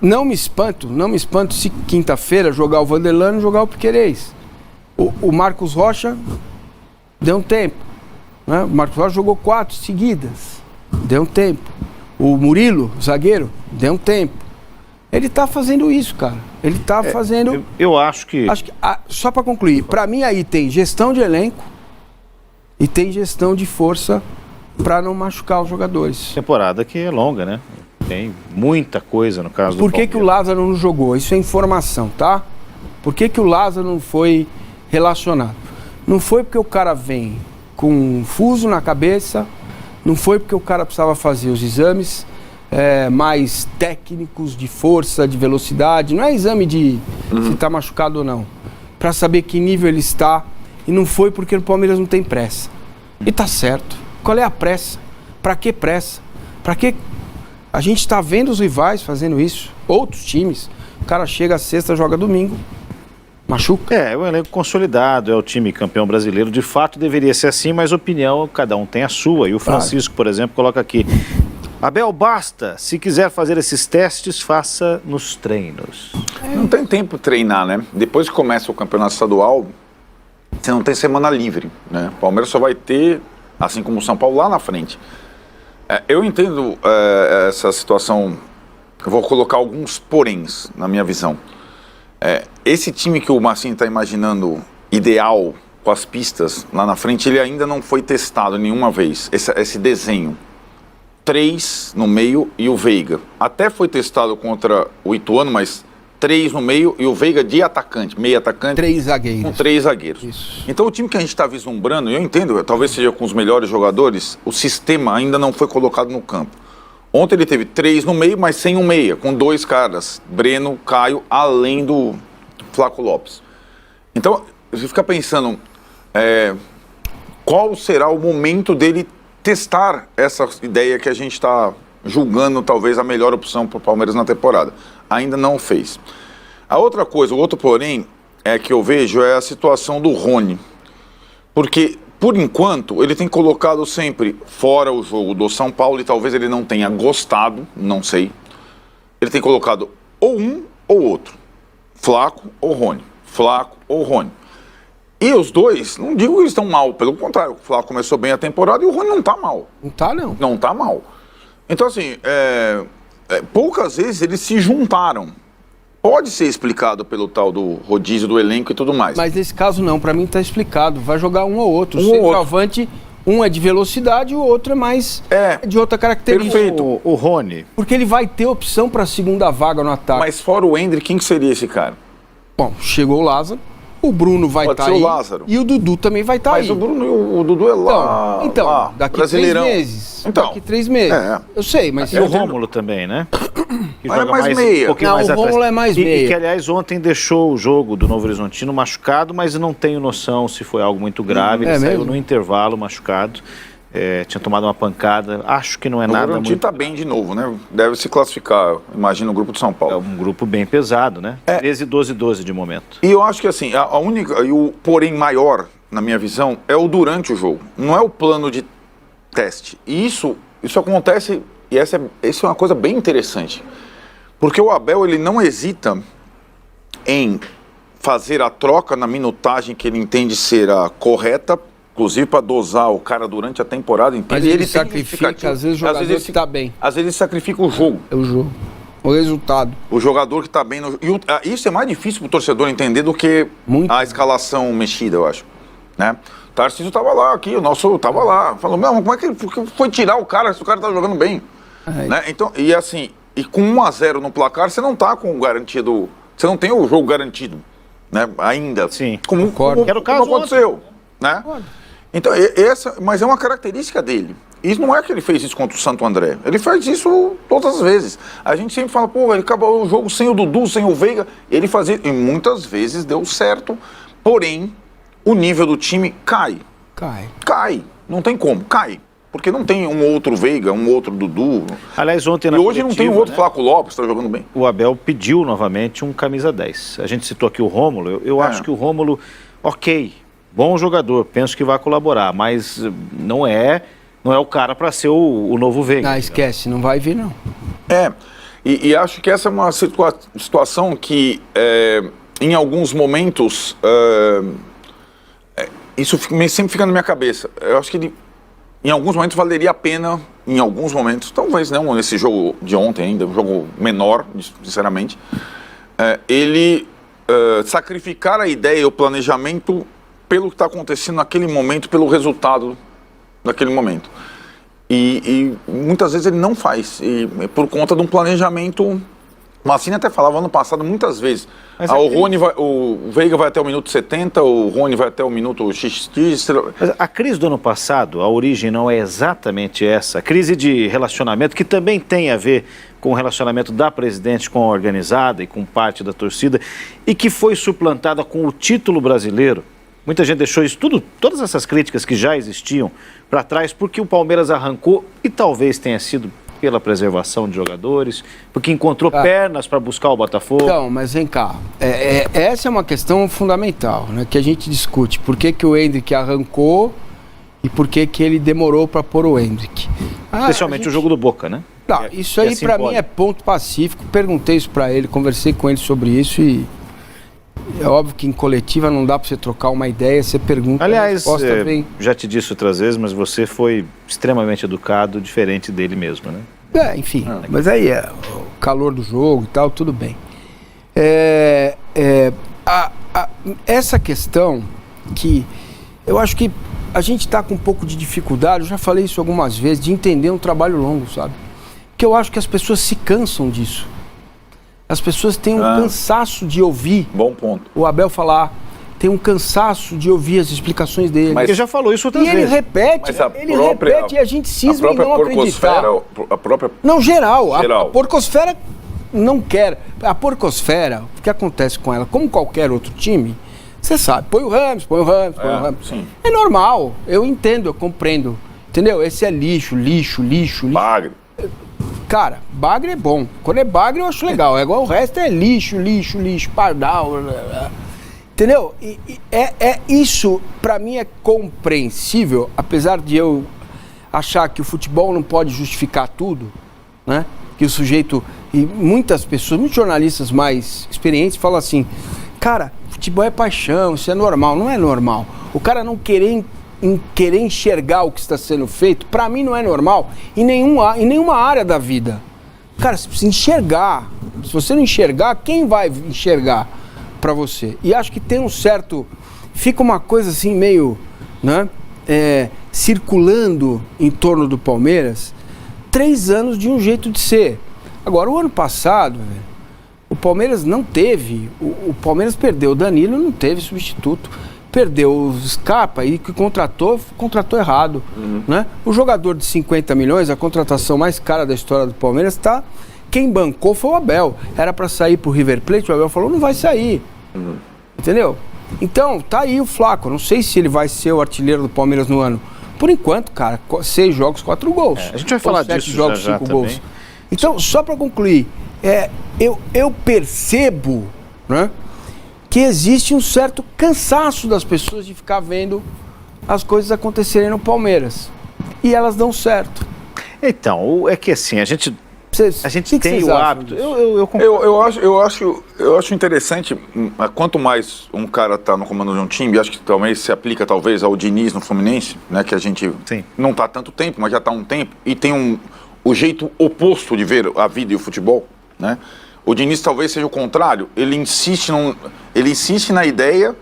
Não me espanto se quinta-feira jogar o Vanderlan e jogar o Piquerez. O Marcos Rocha deu um tempo, né? O Marcos Rocha jogou 4 seguidas, deu um tempo. O Murilo, zagueiro, deu um tempo. Ele tá fazendo isso, cara. Ele tá fazendo... Eu acho que só para concluir, para mim aí tem gestão de elenco e tem gestão de força para não machucar os jogadores. Temporada que é longa, né? Tem muita coisa no caso do Palmeiras. Por que o Lázaro não jogou? Isso é informação, tá? Por que o Lázaro não foi relacionado? Não foi porque o cara vem com um fuso na cabeça, não foi porque o cara precisava fazer os exames mais técnicos de força, de velocidade. Não é exame de se tá machucado ou não. Para saber que nível ele está. E não foi porque o Palmeiras não tem pressa. E tá certo. Qual é a pressa? Para que pressa? Para que... A gente está vendo os rivais fazendo isso, outros times. O cara chega sexta, joga domingo, machuca. É um elenco consolidado, é o time campeão brasileiro. De fato deveria ser assim, mas opinião, cada um tem a sua. E o Francisco, por exemplo, coloca aqui: Abel, basta, se quiser fazer esses testes, faça nos treinos. Não tem tempo de treinar, né? Depois que começa o campeonato estadual, você não tem semana livre, né? O Palmeiras só vai ter, assim como o São Paulo, lá na frente. Eu entendo essa situação, eu vou colocar alguns poréns na minha visão. Esse time que o Marcinho está imaginando ideal, com as pistas lá na frente, ele ainda não foi testado nenhuma vez, esse desenho. 3 no meio e o Veiga. Até foi testado contra o Ituano, mas 3 no meio e o Veiga de atacante, meio atacante. 3 zagueiros. Com 3 zagueiros. Isso. Então o time que a gente está vislumbrando, eu entendo, talvez seja com os melhores jogadores, o sistema ainda não foi colocado no campo. Ontem ele teve 3 no meio, mas sem um meia, com 2 caras, Breno, Caio, além do Flaco Lopes. Então, você fica pensando, qual será o momento dele testar essa ideia que a gente está julgando talvez a melhor opção para o Palmeiras na temporada. Ainda não fez. A outra coisa, o outro porém, que eu vejo é a situação do Rony. Porque, por enquanto, ele tem colocado sempre fora o jogo do São Paulo e talvez ele não tenha gostado, não sei. Ele tem colocado ou um ou outro. Flaco ou Rony. Flaco ou Rony. E os dois, não digo que eles estão mal, pelo contrário, o Flaco começou bem a temporada e o Rony não está mal. Não está, não. Não está mal. Então, assim, poucas vezes eles se juntaram. Pode ser explicado pelo tal do rodízio do elenco e tudo mais. Mas nesse caso não, para mim está explicado. Vai jogar um ou outro. O centroavante, um é de velocidade e o outro é mais de outra característica. Perfeito. O Rony. Porque ele vai ter opção para a segunda vaga no ataque. Mas fora o Hendrick, quem que seria esse cara? Bom, chegou o Lázaro. O Bruno vai estar aí. O Lázaro. E o Dudu também vai estar aí. Mas o Bruno e o Dudu é lá. Então, lá, daqui Brasileirão. 3 meses. Então, daqui 3 meses. Eu sei, mas... E o Rômulo também, né? Que joga mais meia. Um pouquinho mais o Rômulo é mais meia. E que, aliás, ontem deixou o jogo do Novo Horizontino machucado, mas não tenho noção se foi algo muito grave. Ele saiu no intervalo machucado. tinha tomado uma pancada. Acho que não é nada muito... O muito... tá bem de novo, né? Deve se classificar, imagina, o grupo de São Paulo. É um grupo bem pesado, né? 13-12-12 de momento. E eu acho que assim, a única, e o porém maior, na minha visão, é o durante o jogo. Não é o plano de teste. E isso acontece, e isso é uma coisa bem interessante. Porque o Abel, ele não hesita em fazer a troca na minutagem que ele entende ser a correta, inclusive para dosar o cara durante a temporada inteira. Mas ele sacrifica, às vezes, o jogador que está bem. Às vezes ele sacrifica o jogo. É o jogo. O resultado. O jogador que está bem. Isso é mais difícil para o torcedor entender do que a escalação mexida, eu acho. Né? O Tarcísio estava lá, aqui, o nosso estava lá. Falou, meu, como é que foi tirar o cara se o cara está jogando bem? Né? Então, e assim, e com 1-0 no placar, você não está com o garantido. Você não tem o jogo garantido. Né? Ainda. Sim. Como aconteceu. Né? Então, mas é uma característica dele. Isso não é que ele fez isso contra o Santo André. Ele faz isso todas as vezes. A gente sempre fala, pô, ele acabou o jogo sem o Dudu, sem o Veiga. Ele fazia, e muitas vezes deu certo. Porém, o nível do time cai. Cai. Não tem como, cai. Porque não tem um outro Veiga, um outro Dudu. Aliás, ontem e hoje não tem um outro Flaco Lopes que está jogando bem. O Abel pediu novamente um camisa 10. A gente citou aqui o Rômulo. Eu acho que o Rômulo, ok, bom jogador, penso que vai colaborar, mas não é o cara para ser o novo Veiga. Não, esquece, não vai vir não. E acho que essa é uma situação que em alguns momentos isso sempre fica na minha cabeça. Eu acho que em alguns momentos valeria a pena, em alguns momentos, talvez não nesse jogo de ontem ainda, um jogo menor, sinceramente, ele sacrificar a ideia e o planejamento pelo que está acontecendo naquele momento, pelo resultado daquele momento. E muitas vezes ele não faz, por conta de um planejamento. O Mancini até falava ano passado muitas vezes, o Veiga vai até o minuto 70, o Rony vai até o minuto XX. Mas a crise do ano passado, a origem não é exatamente essa. A crise de relacionamento, que também tem a ver com o relacionamento da presidente com a organizada e com parte da torcida, e que foi suplantada com o título brasileiro. Muita gente deixou isso todas essas críticas que já existiam para trás, porque o Palmeiras arrancou, e talvez tenha sido pela preservação de jogadores, porque encontrou pernas para buscar o Botafogo. Então, mas vem cá, essa é uma questão fundamental, né, que a gente discute. Por que o Endrick arrancou e por que ele demorou para pôr o Endrick? Especialmente o jogo do Boca, né? Não, isso aí para mim é ponto pacífico. Perguntei isso para ele, conversei com ele sobre isso e é óbvio que em coletiva não dá para você trocar uma ideia, você pergunta. Aliás, já te disse outras vezes, mas você foi extremamente educado, diferente dele mesmo, né? Enfim, mas aí é o calor do jogo e tal, tudo bem. Essa questão que eu acho que a gente está com um pouco de dificuldade, eu já falei isso algumas vezes, de entender um trabalho longo, sabe? Porque eu acho que as pessoas se cansam disso. As pessoas têm um cansaço de ouvir o Abel falar, tem um cansaço de ouvir as explicações dele. Mas ele já falou isso outras vezes. E ele repete e a gente cisma em não acreditar. Não, geral. A porcosfera não quer. A porcosfera, o que acontece com ela, como qualquer outro time, você sabe, põe o Ramos. Sim. É normal, eu entendo, eu compreendo. Entendeu? Esse é lixo. Bagre. Cara, bagre é bom. Quando é bagre eu acho legal. É igual o resto é lixo, pardal. Entendeu? Isso, pra mim, é compreensível, apesar de eu achar que o futebol não pode justificar tudo, né? Que o sujeito, e muitas pessoas, muitos jornalistas mais experientes falam assim, cara, futebol é paixão, isso é normal. Não é normal. O cara não querer enxergar o que está sendo feito, para mim não é normal em nenhuma área da vida. Cara, você precisa enxergar. Se você não enxergar, quem vai enxergar para você? E acho que tem um certo... Fica uma coisa assim meio, né, circulando em torno do Palmeiras 3 anos de um jeito de ser. Agora, o ano passado, o Palmeiras não teve... O Palmeiras perdeu o Danilo, não teve substituto. Perdeu o Scarpa e que contratou errado, né? O jogador de 50 milhões, a contratação mais cara da história do Palmeiras, quem bancou foi o Abel. Era para sair pro River Plate, o Abel falou, não vai sair. Entendeu? Então, tá aí o Flaco. Não sei se ele vai ser o artilheiro do Palmeiras no ano. por enquanto, cara, 6 jogos, 4 gols. A gente vai falar disso 7 jogos, já 5 também. gols. Então, só para concluir, eu percebo, né, que existe um certo cansaço das pessoas de ficar vendo as coisas acontecerem no Palmeiras. E elas dão certo. Então, é que assim, a gente tem o hábito. Eu acho interessante, quanto mais um cara tá no comando de um time, acho que talvez se aplica talvez ao Diniz no Fluminense, né, que a gente não tá há tanto tempo, mas já tá há um tempo, e tem o jeito oposto de ver a vida e o futebol, né? O Diniz talvez seja o contrário, ele insiste na ideia,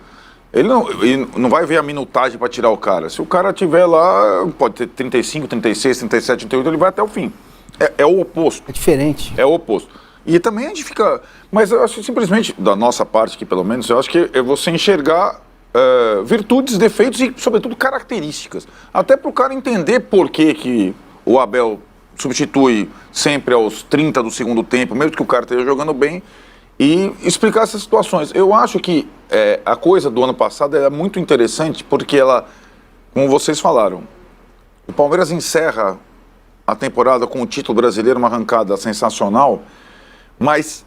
ele não vai ver a minutagem para tirar o cara. Se o cara tiver lá, pode ter 35, 36, 37, 38, ele vai até o fim. É o oposto. É diferente. É o oposto. E também a gente fica... Mas eu acho simplesmente, da nossa parte aqui pelo menos, eu acho que é você enxergar virtudes, defeitos e, sobretudo, características. Até para o cara entender por que o Abel substitui sempre aos 30 do segundo tempo, mesmo que o cara esteja jogando bem, e explicar essas situações. Eu acho que a coisa do ano passado era muito interessante porque ela, como vocês falaram, o Palmeiras encerra a temporada com o título brasileiro, uma arrancada sensacional, mas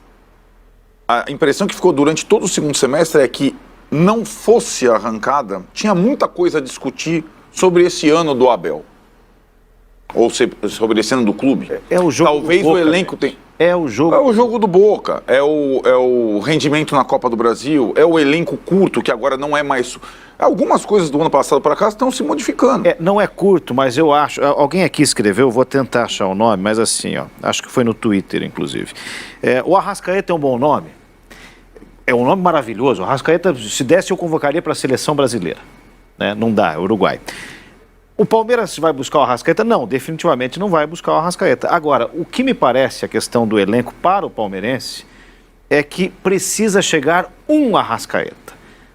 a impressão que ficou durante todo o segundo semestre é que não fosse a arrancada, tinha muita coisa a discutir sobre esse ano do Abel. Ou sobre esse ano do clube. É o jogo Talvez do Boca, o elenco gente. tenha... É o jogo. É o jogo do Boca, é o rendimento na Copa do Brasil, é o elenco curto, que agora não é mais... Algumas coisas do ano passado para cá estão se modificando. Não é curto, mas eu acho... Alguém aqui escreveu, vou tentar achar o nome, mas assim, ó, acho que foi no Twitter, inclusive. O Arrascaeta é um bom nome. É um nome maravilhoso. O Arrascaeta, se desse, eu convocaria para a seleção brasileira. Né? Não dá, é Uruguai. O Palmeiras vai buscar o Arrascaeta? Não, definitivamente não vai buscar o Arrascaeta. Agora, o que me parece a questão do elenco para o palmeirense é que precisa chegar um Arrascaeta.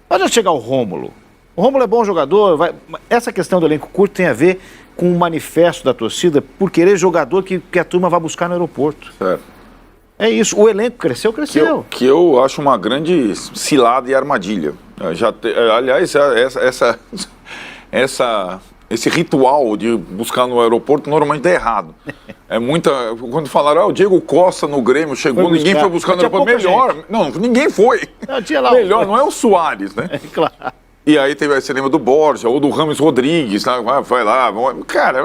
Não adianta chegar o Rômulo. O Rômulo é bom jogador. Essa questão do elenco curto tem a ver com o manifesto da torcida por querer jogador que a turma vai buscar no aeroporto. Certo. É isso. O elenco cresceu. Que eu acho uma grande cilada e armadilha. Aliás, esse ritual de buscar no aeroporto normalmente é errado. Quando falaram, o Diego Costa no Grêmio chegou, ninguém foi buscar no aeroporto. Melhor. Gente. Não, ninguém foi. Melhor, não é o Soares, né? Claro. E aí você lembra do Borja ou do Rames Rodrigues, né? Vai lá. Cara,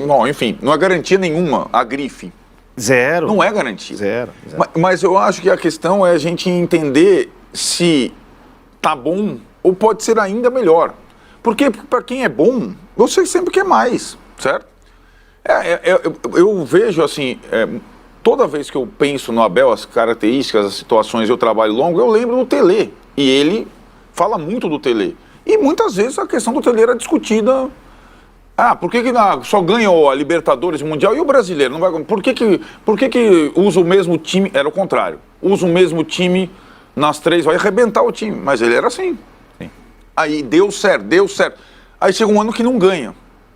não, enfim, não é garantia nenhuma a grife. Zero. Não é garantia. Zero. Mas eu acho que a questão é a gente entender se tá bom ou pode ser ainda melhor. Porque para quem é bom, você sempre quer mais, certo? Eu vejo assim, toda vez que eu penso no Abel, as características, as situações e o trabalho longo, eu lembro do Tele. E ele fala muito do Tele. E muitas vezes a questão do Tele era discutida. Por que só ganha a Libertadores Mundial e o brasileiro? Não vai, por que usa o mesmo time? Era o contrário. Usa o mesmo time nas 3, vai arrebentar o time. Mas ele era assim. Aí deu certo. Aí chega um ano que não ganha.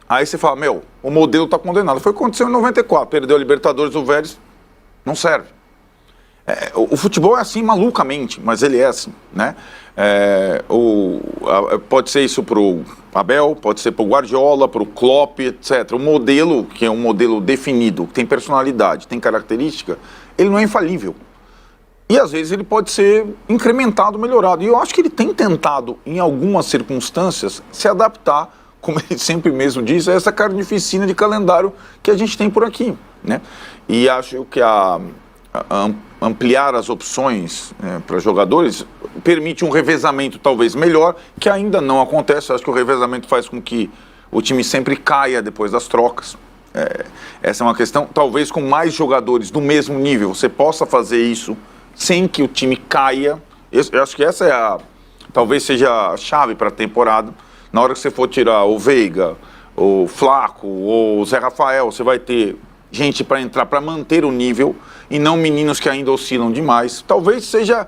Aí você fala, o modelo está condenado. Foi o que aconteceu em 94. Perdeu a Libertadores, o Vélez não serve. O futebol é assim malucamente, mas ele é assim, né? Pode ser isso para o Abel, pode ser para o Guardiola, para o Klopp, etc. O modelo, que é um modelo definido, que tem personalidade, tem característica, ele não é infalível. E às vezes ele pode ser incrementado, melhorado. E eu acho que ele tem tentado, em algumas circunstâncias, se adaptar, como ele sempre mesmo diz, a essa carnificina de calendário que a gente tem por aqui, né? E acho que ampliar as opções para jogadores permite um revezamento talvez melhor, que ainda não acontece. Eu acho que o revezamento faz com que o time sempre caia depois das trocas. Essa é uma questão, talvez com mais jogadores do mesmo nível, você possa fazer isso sem que o time caia. Eu acho que essa talvez seja a chave para a temporada. Na hora que você for tirar o Veiga, o Flaco ou o Zé Rafael, você vai ter gente para entrar, para manter o nível, e não meninos que ainda oscilam demais. Talvez seja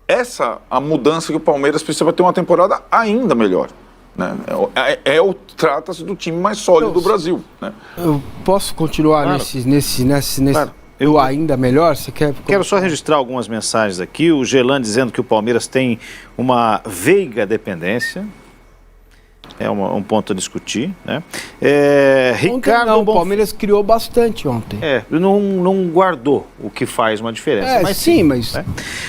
essa a mudança que o Palmeiras precisa ter uma temporada ainda melhor, né? Trata-se do time mais sólido do Brasil, né? Eu posso continuar nesse claro. Eu ainda melhor? Você quer? Quero só registrar algumas mensagens aqui. O Gelan dizendo que o Palmeiras tem uma Veiga dependência. É um ponto a discutir, né? Ricardo não, o Palmeiras criou bastante ontem. Não guardou, o que faz uma diferença. Mas né?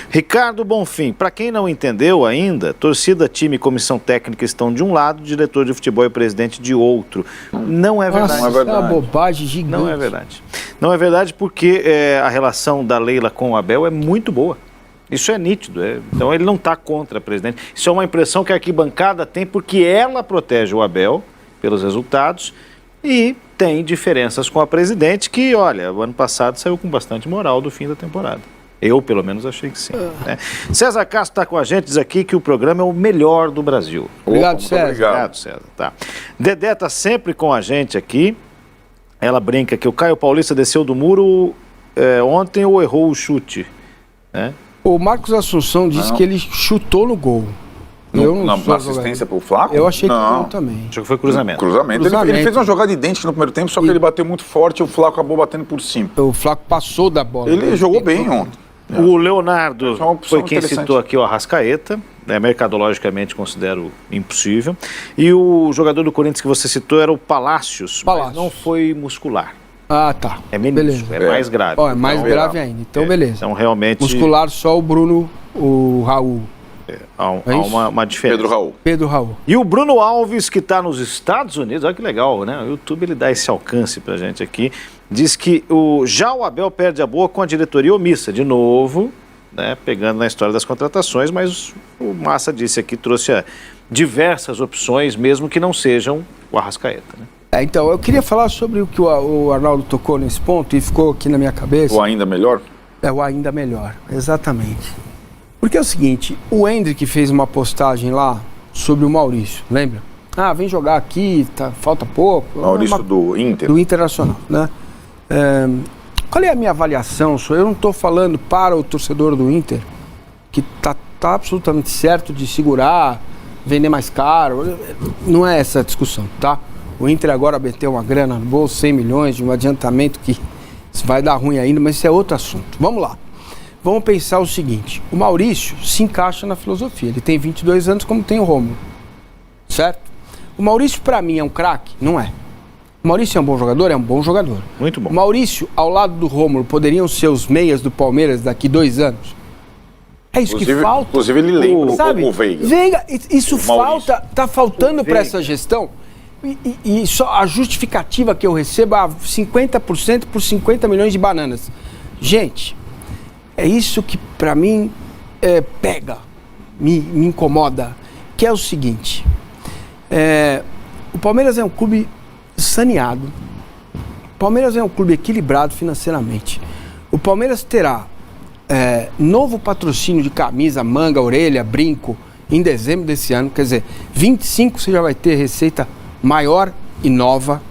Ricardo Bonfim, para quem não entendeu ainda, torcida, time e comissão técnica estão de um lado, diretor de futebol e presidente de outro. Não é verdade. Nossa, é uma bobagem gigante. Não é verdade. Não é verdade porque a relação da Leila com o Abel é muito boa. Isso é nítido, então ele não está contra a presidente. Isso é uma impressão que a arquibancada tem porque ela protege o Abel pelos resultados e tem diferenças com a presidente que, olha, o ano passado saiu com bastante moral do fim da temporada. Eu, pelo menos, achei que sim. Né? César Castro está com a gente, diz aqui que o programa é o melhor do Brasil. Obrigado, César. Obrigado, César. Tá. Dedé está sempre com a gente aqui. Ela brinca que o Caio Paulista desceu do muro ontem ou errou o chute, né? O Marcos Assunção disse que ele chutou no gol. Na assistência pro Flaco? Eu achei que não também. Acho que foi cruzamento. Ele fez uma jogada idêntica no primeiro tempo, só que ele bateu muito forte e o Flaco acabou batendo por cima. O Flaco passou da bola. Ele jogou bem ontem. O Leonardo foi quem citou aqui o Arrascaeta, mercadologicamente considero impossível. E o jogador do Corinthians que você citou era o Palácios, mas não foi muscular. Ah, tá. É menos, mais grave. É mais grave ainda, então beleza. Então realmente... Muscular só o Raul. Há uma diferença. Pedro Raul. E o Bruno Alves, que está nos Estados Unidos, olha que legal, né? O YouTube ele dá esse alcance pra gente aqui. Diz que já o Abel perde a boa com a diretoria omissa. De novo, né? Pegando na história das contratações, mas o Massa disse aqui, trouxe diversas opções, mesmo que não sejam o Arrascaeta, né? Então, eu queria falar sobre o que o Arnaldo tocou nesse ponto e ficou aqui na minha cabeça. O ainda melhor? O ainda melhor, exatamente. Porque é o seguinte, o Hendrick fez uma postagem lá sobre o Maurício, lembra? Vem jogar aqui, falta pouco. Maurício do Inter. Do Internacional, né? Qual é a minha avaliação? Eu não estou falando para o torcedor do Inter, que tá absolutamente certo de segurar, vender mais caro. Não é essa a discussão, tá? O Inter agora meteu uma grana no bolso, 100 milhões de um adiantamento que vai dar ruim ainda, mas isso é outro assunto. Vamos lá. Vamos pensar o seguinte, o Maurício se encaixa na filosofia, ele tem 22 anos como tem o Rômulo, certo? O Maurício para mim é um craque? Não é. O Maurício é um bom jogador? É um bom jogador. Muito bom. O Maurício, ao lado do Rômulo, poderiam ser os meias do Palmeiras daqui 2 anos? É isso que falta. Inclusive ele lembra o Veiga. Veiga, isso falta, tá faltando para essa gestão. E só a justificativa que eu recebo é 50% por 50 milhões de bananas. Gente, é isso que para mim pega, me incomoda, que é o seguinte, o Palmeiras é um clube saneado, o Palmeiras é um clube equilibrado financeiramente, o Palmeiras terá novo patrocínio de camisa, manga, orelha, brinco em dezembro desse ano, quer dizer, 25 você já vai ter receita maior e nova.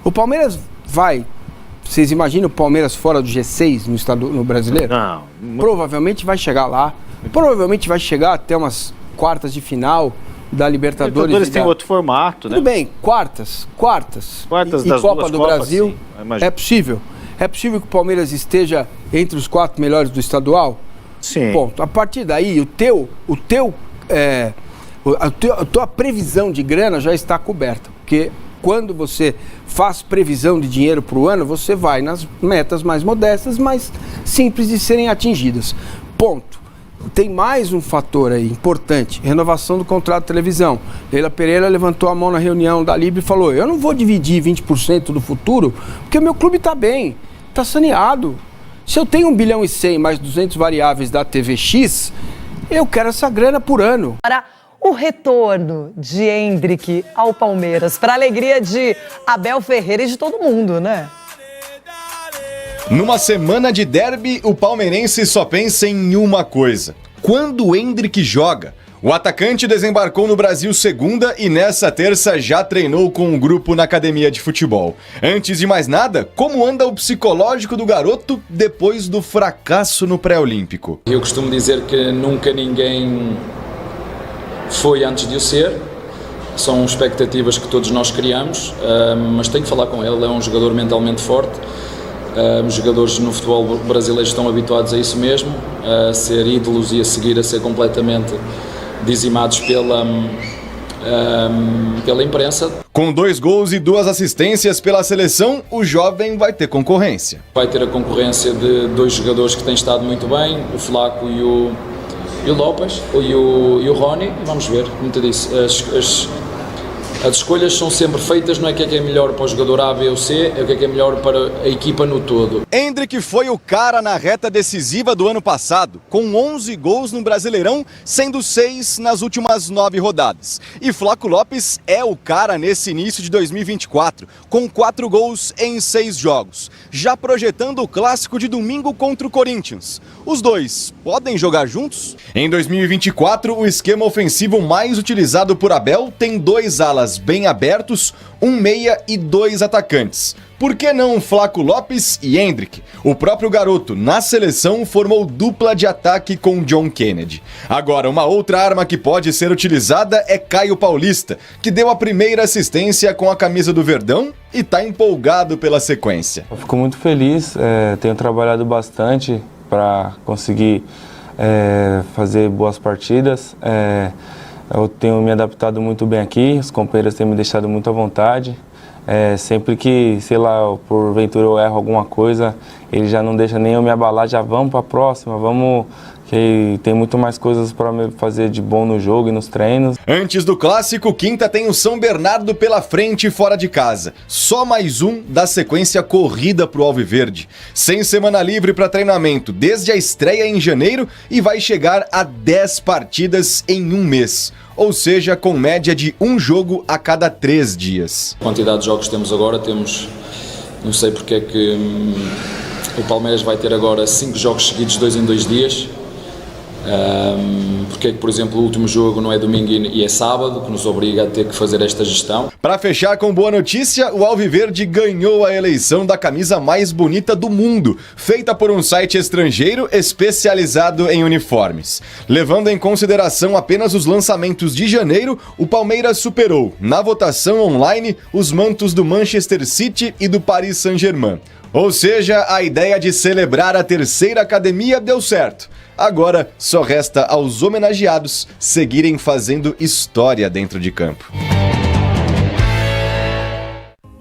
O Palmeiras vai... Vocês imaginam o Palmeiras fora do G6 no brasileiro? Não. Provavelmente vai chegar lá. Provavelmente vai chegar até umas quartas de final da Libertadores. Libertadores tem outro formato, né? Tudo bem, quartas e das Copa do Copas, Brasil. Sim, é possível. É possível que o Palmeiras esteja entre os 4 melhores do estadual? Sim. Ponto. A partir daí, a tua previsão de grana já está coberta, porque quando você faz previsão de dinheiro para o ano, você vai nas metas mais modestas, mais simples de serem atingidas. Ponto. Tem mais um fator aí importante, renovação do contrato de televisão. Leila Pereira levantou a mão na reunião da Libre e falou, eu não vou dividir 20% do futuro, porque o meu clube está bem, está saneado. Se eu tenho 1,1 bilhão mais 200 variáveis da TV X, eu quero essa grana por ano. O retorno de Hendrick ao Palmeiras, para a alegria de Abel Ferreira e de todo mundo, né? Numa semana de derby, o palmeirense só pensa em uma coisa. Quando o Hendrick joga? O atacante desembarcou no Brasil segunda e nessa terça já treinou com um grupo na academia de futebol. Antes de mais nada, como anda o psicológico do garoto depois do fracasso no pré-olímpico? Eu costumo dizer que nunca ninguém foi antes de o ser, são expectativas que todos nós criamos, mas tenho que falar com ele, é um jogador mentalmente forte, os jogadores no futebol brasileiro estão habituados a isso mesmo, a ser ídolos e a seguir a ser completamente dizimados pela imprensa. Com 2 gols e 2 assistências pela seleção, o jovem vai ter concorrência. Vai ter a concorrência de 2 jogadores que têm estado muito bem, o Flaco e o Lopes, e o Rony. Vamos ver, como te disse, as escolhas são sempre feitas, não é o que é melhor para o jogador A, B ou C, é o que é melhor para a equipa no todo. Endrick foi o cara na reta decisiva do ano passado, com 11 gols no Brasileirão, sendo 6 nas últimas 9 rodadas. E Flaco Lopes é o cara nesse início de 2024, com 4 gols em 6 jogos, já projetando o clássico de domingo contra o Corinthians. Os dois podem jogar juntos? Em 2024, o esquema ofensivo mais utilizado por Abel tem 2 alas bem abertos, 1 meia e 2 atacantes. Por que não Flaco Lopes e Endrick? O próprio garoto, na seleção, formou dupla de ataque com John Kennedy. Agora, uma outra arma que pode ser utilizada é Caio Paulista, que deu a primeira assistência com a camisa do Verdão e está empolgado pela sequência. Eu fico muito feliz, tenho trabalhado bastante para conseguir fazer boas partidas. Eu tenho me adaptado muito bem aqui, os companheiros têm me deixado muito à vontade. Sempre que, sei lá, porventura eu erro alguma coisa, ele já não deixa nem eu me abalar, já vamos para a próxima, vamos, que tem muito mais coisas para fazer de bom no jogo e nos treinos. Antes do clássico, quinta tem o São Bernardo pela frente e fora de casa. Só mais um da sequência corrida pro Alviverde. Sem semana livre para treinamento desde a estreia em janeiro e vai chegar a 10 partidas em um mês. Ou seja, com média de 1 jogo a cada 3 dias. A quantidade de jogos que temos agora, não sei porque é que o Palmeiras vai ter agora 5 jogos seguidos, 2 em 2 dias. Porque é que, por exemplo, o último jogo não é domingo e é sábado, que nos obriga a ter que fazer esta gestão. Para fechar com boa notícia, o Alviverde ganhou a eleição da camisa mais bonita do mundo, feita por um site estrangeiro especializado em uniformes. Levando em consideração apenas os lançamentos de janeiro, o Palmeiras superou, na votação online, os mantos do Manchester City e do Paris Saint-Germain. Ou seja, a ideia de celebrar a 3ª academia deu certo. Agora só resta aos homenageados seguirem fazendo história dentro de campo.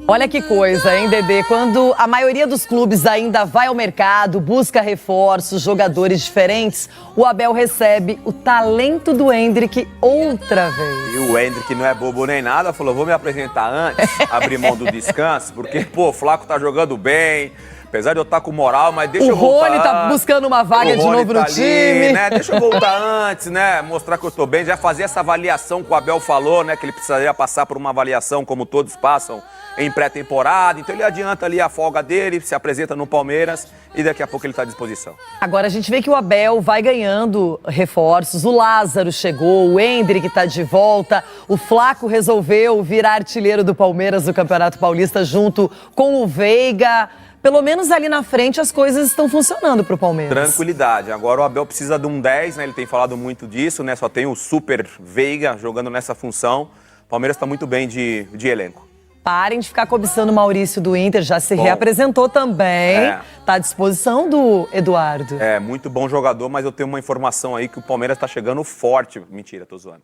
Olha que coisa, hein, Dedê? Quando a maioria dos clubes ainda vai ao mercado, busca reforços, jogadores diferentes, o Abel recebe o talento do Endrick outra vez. E o Endrick não é bobo nem nada, falou, vou me apresentar antes, abrir mão do descanso, porque, pô, o Flaco tá jogando bem, apesar de eu estar com moral, mas deixa eu voltar. O Rony tá buscando uma vaga de novo no time. Né? Deixa eu voltar antes, né? Mostrar que eu tô bem, já fazer essa avaliação que o Abel falou, né? Que ele precisaria passar por uma avaliação como todos passam em pré-temporada. Então ele adianta ali a folga dele, se apresenta no Palmeiras e daqui a pouco ele está à disposição. Agora a gente vê que o Abel vai ganhando reforços. O Lázaro chegou, o Endrick está de volta, o Flaco resolveu virar artilheiro do Palmeiras do Campeonato Paulista junto com o Veiga. Pelo menos ali na frente as coisas estão funcionando para o Palmeiras. Tranquilidade. Agora o Abel precisa de um 10, né? Ele tem falado muito disso, né? Só tem o Super Veiga jogando nessa função. O Palmeiras está muito bem de elenco. Parem de ficar cobiçando o Maurício do Inter, já se reapresentou também. Está à disposição do Eduardo. É, muito bom jogador, mas eu tenho uma informação aí que o Palmeiras está chegando forte. Mentira, tô zoando.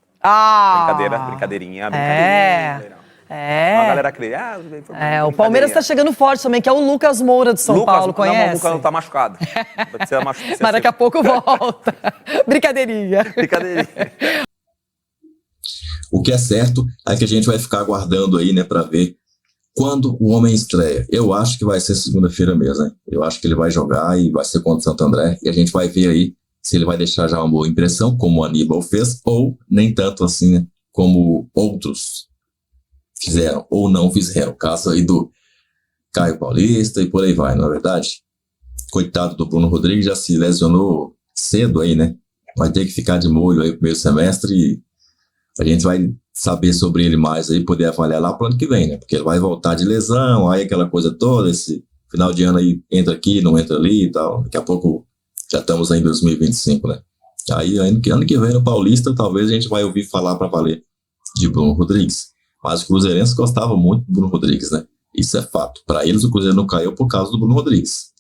Brincadeirinha. A galera acredita. O Palmeiras está chegando forte também, que é o Lucas Moura do São Paulo, conhece? Não, o Lucas não tá machucado. Mas daqui a pouco volta. Brincadeirinha. O que é certo é que a gente vai ficar aguardando aí, né, para ver quando o homem estreia. Eu acho que vai ser segunda-feira mesmo, né? Eu acho que ele vai jogar e vai ser contra o Santo André. E a gente vai ver aí se ele vai deixar já uma boa impressão, como o Aníbal fez, ou nem tanto assim, né, como outros fizeram ou não fizeram. O caso aí do Caio Paulista e por aí vai, não é verdade? Coitado do Bruno Rodrigues, já se lesionou cedo aí, né? Vai ter que ficar de molho aí no primeiro semestre e a gente vai saber sobre ele mais aí, poder avaliar lá pro ano que vem, né? Porque ele vai voltar de lesão, aí aquela coisa toda, esse final de ano aí entra aqui, não entra ali e tal. Daqui a pouco já estamos aí em 2025, né? Aí ano que vem no Paulista, talvez a gente vai ouvir falar para valer de Bruno Rodrigues. Mas os cruzeirenses gostavam muito do Bruno Rodrigues, né? Isso é fato. Para eles o Cruzeiro não caiu por causa do Bruno Rodrigues.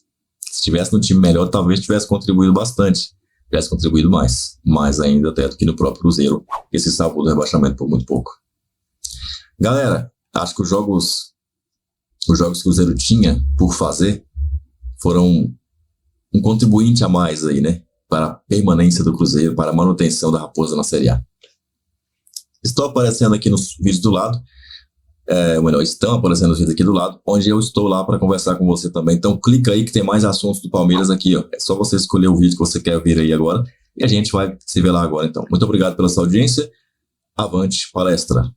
Se tivesse no time melhor, talvez tivesse contribuído bastante. Tivesse contribuído mais ainda até do que no próprio Cruzeiro, que se salvou do rebaixamento por muito pouco. Galera, acho que os jogos que o Cruzeiro tinha por fazer foram um contribuinte a mais aí, né? Para a permanência do Cruzeiro, para a manutenção da Raposa na Série A. Estou aparecendo aqui nos vídeos do lado, estão aparecendo nos vídeos aqui do lado, onde eu estou lá para conversar com você também. Então clica aí que tem mais assuntos do Palmeiras aqui, ó. É só você escolher o vídeo que você quer ver aí agora e a gente vai se ver lá agora. Então, muito obrigado pela sua audiência. Avante palestra.